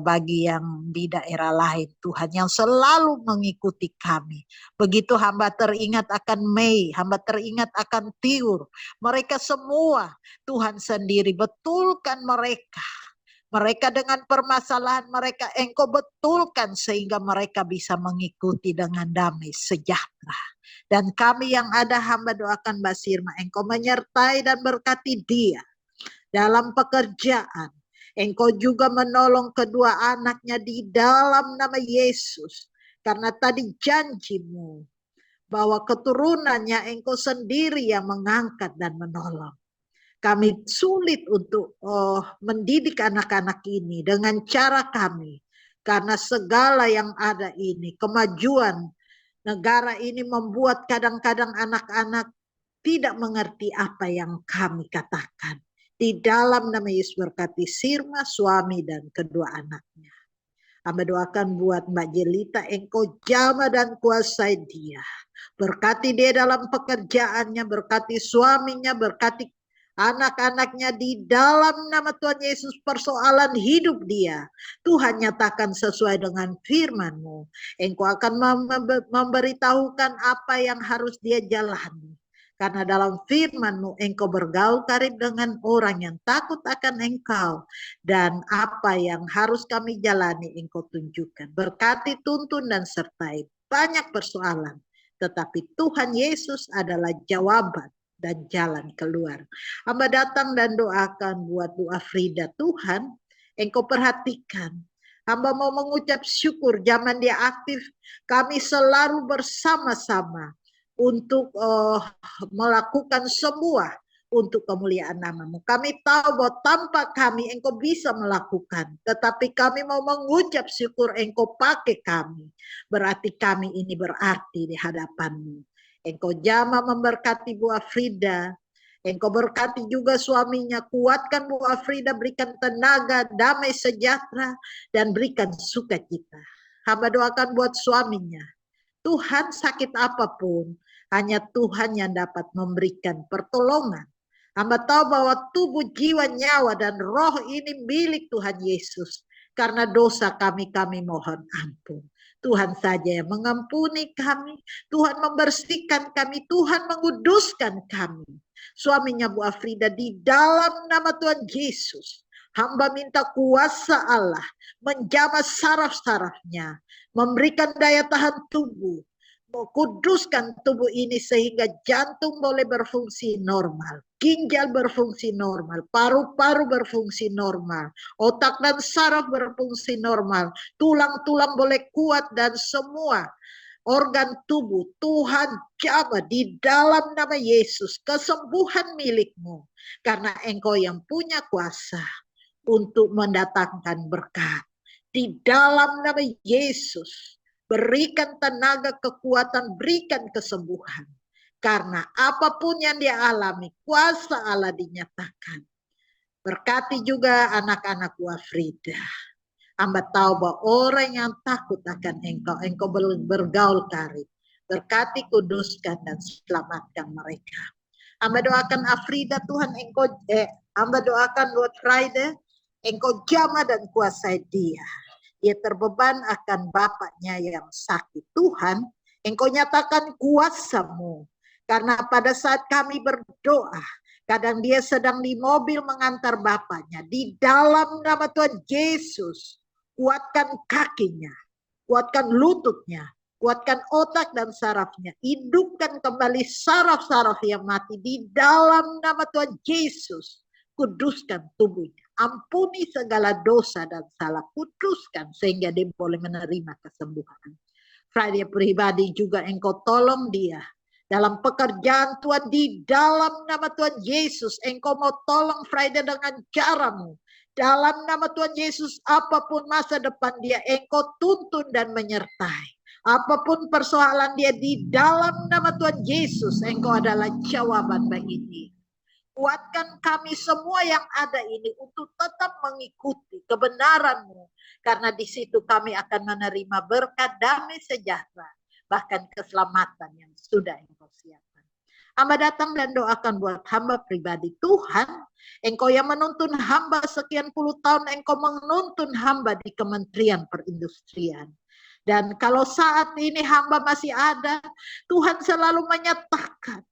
bagi yang di daerah lain. Tuhan yang selalu mengikuti kami. Begitu hamba teringat akan Mei. Hamba teringat akan Tiur. Mereka semua Tuhan sendiri betulkan mereka. Mereka dengan permasalahan mereka Engkau betulkan sehingga mereka bisa mengikuti dengan damai sejahtera. Dan kami yang ada hamba doakan Mbak Sirma, Engkau menyertai dan berkati dia dalam pekerjaan. Engkau juga menolong kedua anaknya di dalam nama Yesus. Karena tadi janjimu bahwa keturunannya Engkau sendiri yang mengangkat dan menolong. Kami sulit untuk mendidik anak-anak ini dengan cara kami. Karena segala yang ada ini, kemajuan negara ini membuat kadang-kadang anak-anak tidak mengerti apa yang kami katakan. Di dalam nama Yesus berkati Sirma, suami dan kedua anaknya. Hamba doakan buat Mbak Jelita, Engkau jamah dan kuasai dia. Berkati dia dalam pekerjaannya, berkati suaminya, berkati anak-anaknya di dalam nama Tuhan Yesus, persoalan hidup dia. Tuhan nyatakan sesuai dengan firman-Mu. Engkau akan memberitahukan apa yang harus dia jalani. Karena dalam firman-Mu Engkau bergaul karib dengan orang yang takut akan Engkau. Dan apa yang harus kami jalani Engkau tunjukkan. Berkati, tuntun, dan sertai banyak persoalan. Tetapi Tuhan Yesus adalah jawaban dan jalan keluar. Hamba datang dan doakan buat doa Frida. Tuhan, Engkau perhatikan. Hamba mau mengucap syukur zaman dia aktif. Kami selalu bersama-sama untuk melakukan semua untuk kemuliaan nama-Mu. Kami tahu bahwa tanpa kami Engkau bisa melakukan. Tetapi kami mau mengucap syukur Engkau pakai kami. Berarti kami ini berarti di hadapan-Mu. Engkau jamah memberkati Bu Afrida. Engkau berkati juga suaminya. Kuatkan Bu Afrida, berikan tenaga, damai sejahtera, dan berikan sukacita. Hamba doakan buat suaminya. Tuhan, sakit apapun, hanya Tuhan yang dapat memberikan pertolongan. Hamba tahu bahwa tubuh, jiwa, nyawa, dan roh ini milik Tuhan Yesus. Karena dosa kami mohon ampun. Tuhan saja yang mengampuni kami. Tuhan membersihkan kami. Tuhan menguduskan kami. Suaminya Bu Afrida, di dalam nama Tuhan Yesus, hamba minta kuasa Allah menjamah saraf-sarafnya, memberikan daya tahan tubuh, kuduskan tubuh ini sehingga jantung boleh berfungsi normal, ginjal berfungsi normal, paru-paru berfungsi normal, otak dan saraf berfungsi normal, tulang-tulang boleh kuat, dan semua organ tubuh Tuhan jamah di dalam nama Yesus. Kesembuhan milik-Mu, karena Engkau yang punya kuasa untuk mendatangkan berkat. Di dalam nama Yesus, berikan tenaga, kekuatan, berikan kesembuhan. Karena apapun yang dia alami, kuasa Allah dinyatakan. Berkati juga anak-anak Bu Afrida. Hamba tahu bahwa orang yang takut akan Engkau bergaul karib. Berkati, kuduskan, dan selamatkan mereka. Hamba doakan Afrida, Tuhan hamba doakan buat Friday, Engkau jamah dan kuasai dia. Dia terbeban akan bapaknya yang sakit. Tuhan, Engkau nyatakan kuasa-Mu. Karena pada saat kami berdoa, kadang dia sedang di mobil mengantar bapaknya. Di dalam nama Tuhan Yesus, kuatkan kakinya, kuatkan lututnya, kuatkan otak dan sarafnya. Hidupkan kembali saraf-saraf yang mati di dalam nama Tuhan Yesus. Kuduskan tubuhnya. Ampuni segala dosa dan salah. Kuduskan sehingga dia boleh menerima kesembuhan. Friday pribadi juga Engkau tolong dia. Dalam pekerjaan Tuhan di dalam nama Tuhan Yesus. Engkau mau tolong Friday dengan cara-Mu. Dalam nama Tuhan Yesus, apapun masa depan dia, Engkau tuntun dan menyertai. Apapun persoalan dia, di dalam nama Tuhan Yesus, Engkau adalah jawaban bagi dia. Kuatkan kami semua yang ada ini untuk tetap mengikuti kebenaran-Mu. Karena di situ kami akan menerima berkat, damai sejahtera, bahkan keselamatan yang sudah Engkau siapkan. Hamba datang dan doakan buat hamba pribadi. Tuhan, Engkau yang menuntun hamba sekian puluh tahun, Engkau menuntun hamba di Kementerian Perindustrian. Dan kalau saat ini hamba masih ada, Tuhan selalu menyatakan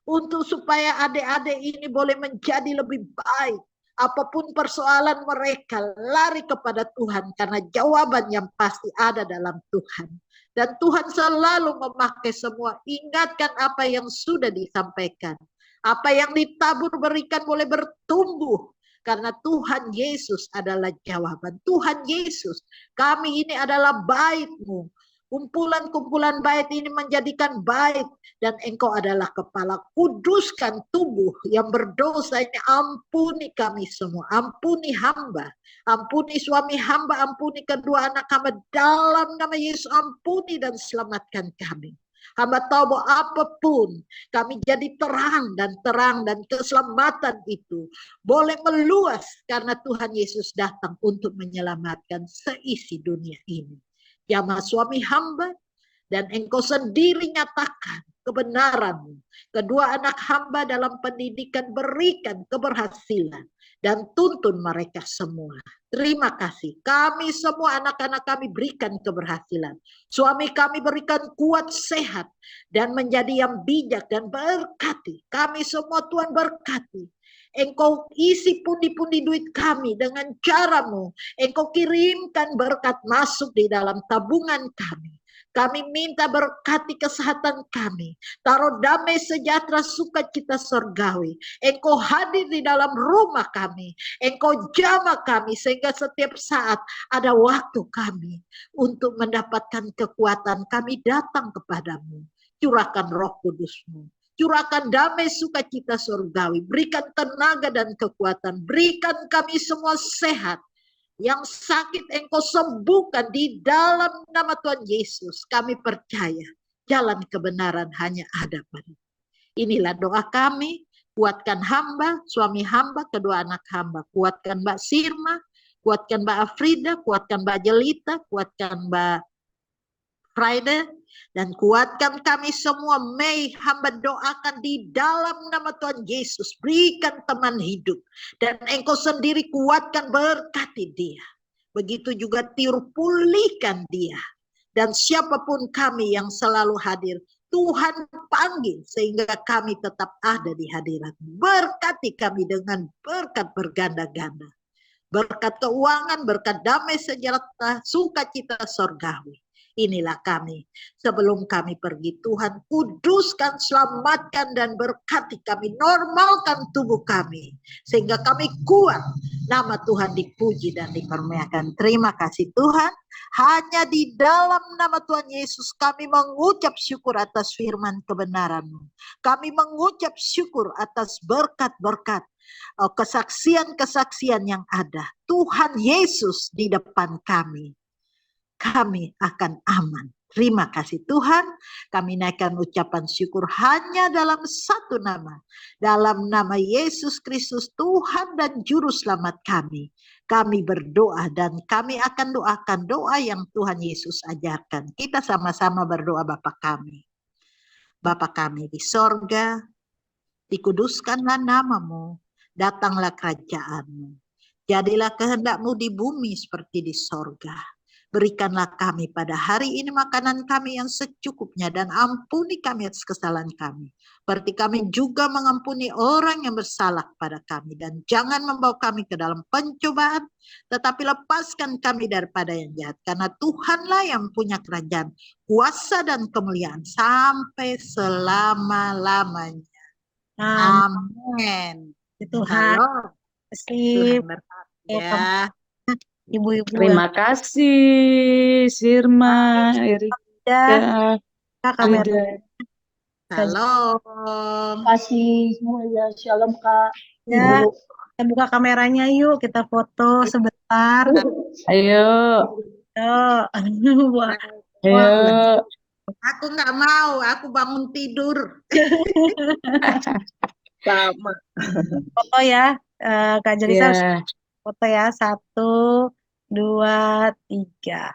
untuk supaya adik-adik ini boleh menjadi lebih baik. Apapun persoalan mereka, lari kepada Tuhan, karena jawaban yang pasti ada dalam Tuhan. Dan Tuhan selalu memakai semua. Ingatkan apa yang sudah disampaikan. Apa yang ditabur berikan boleh bertumbuh. Karena Tuhan Yesus adalah jawaban. Tuhan Yesus, kami ini adalah bait-Mu. Kumpulan-kumpulan bait ini menjadikan bait. Dan Engkau adalah kepala. Kuduskan tubuh yang berdosa ini. Ampuni kami semua. Ampuni hamba. Ampuni suami hamba. Ampuni kedua anak hamba. Dalam nama Yesus, ampuni dan selamatkan kami. Hamba tahu bahwa apapun kami jadi terang dan keselamatan itu boleh meluas. Karena Tuhan Yesus datang untuk menyelamatkan seisi dunia ini. Jamah suami hamba, dan Engkau sendiri nyatakan kebenaran-Mu. Kedua anak hamba dalam pendidikan berikan keberhasilan dan tuntun mereka semua. Terima kasih. Kami semua anak-anak kami berikan keberhasilan. Suami kami berikan kuat, sehat, dan menjadi yang bijak dan berkati. Kami semua Tuhan berkati. Engkau isi pundi-pundi duit kami dengan cara-Mu. Engkau kirimkan berkat masuk di dalam tabungan kami. Kami minta berkati kesehatan kami. Taruh damai sejahtera sukacita surgawi. Engkau hadir di dalam rumah kami. Engkau jamah kami sehingga setiap saat ada waktu kami untuk mendapatkan kekuatan. Kami datang kepadamu. Curahkan Roh Kudus-Mu. Curahkan damai sukacita surgawi. Berikan tenaga dan kekuatan. Berikan kami semua sehat. Yang sakit Engkau sembuhkan di dalam nama Tuhan Yesus. Kami percaya jalan kebenaran hanya ada pada. Inilah doa kami. Kuatkan hamba, suami hamba, kedua anak hamba. Kuatkan Mbak Sirma, kuatkan Mbak Afrida, kuatkan Mbak Jelita, kuatkan Mbak Friday, dan kuatkan kami semua. Mei hamba doakan di dalam nama Tuhan Yesus. Berikan teman hidup. Dan Engkau sendiri kuatkan, berkati dia. Begitu juga Tiur, pulihkan dia. Dan siapapun kami yang selalu hadir, Tuhan panggil sehingga kami tetap ada di hadirat. Berkati kami dengan berkat berganda-ganda. Berkat keuangan, berkat damai sejahtera, sukacita surgawi. Inilah kami. Sebelum kami pergi, Tuhan kuduskan, selamatkan, dan berkati kami. Normalkan tubuh kami. Sehingga kami kuat. Nama Tuhan dipuji dan dipermuliakan. Terima kasih Tuhan. Hanya di dalam nama Tuhan Yesus kami mengucap syukur atas firman kebenaran-Mu. Kami mengucap syukur atas berkat-berkat. Kesaksian-kesaksian yang ada. Tuhan Yesus di depan kami. Kami akan aman. Terima kasih Tuhan. Kami naikkan ucapan syukur hanya dalam satu nama. Dalam nama Yesus Kristus Tuhan dan Juru Selamat kami. Kami berdoa dan kami akan doakan doa yang Tuhan Yesus ajarkan. Kita sama-sama berdoa Bapa kami. Bapa kami di sorga, dikuduskanlah nama-Mu, datanglah kerajaan-Mu. Jadilah kehendak-Mu di bumi seperti di sorga. Berikanlah kami pada hari ini makanan kami yang secukupnya dan ampuni kami atas kesalahan kami. Seperti kami juga mengampuni orang yang bersalah kepada kami. Dan jangan membawa kami ke dalam pencobaan, tetapi lepaskan kami daripada yang jahat. Karena Tuhanlah yang punya kerajaan, kuasa dan kemuliaan sampai selama-lamanya. Amin. Tuhan. Shalom. Kasih Tuhan berkati ya. ibu-ibu Terima kasih, Sirma, Erika, Kak kamera. Ida. Shalom. Kasih semuanya. Shalom Kak. Ya, Ibu. kita buka kameranya yuk, kita foto sebentar. Ayo, Yuk. Wah, ayo. Aku nggak mau, aku bangun tidur. Sama. foto ya, Kak Jelita harus Ya. foto ya. 1, 2, 3.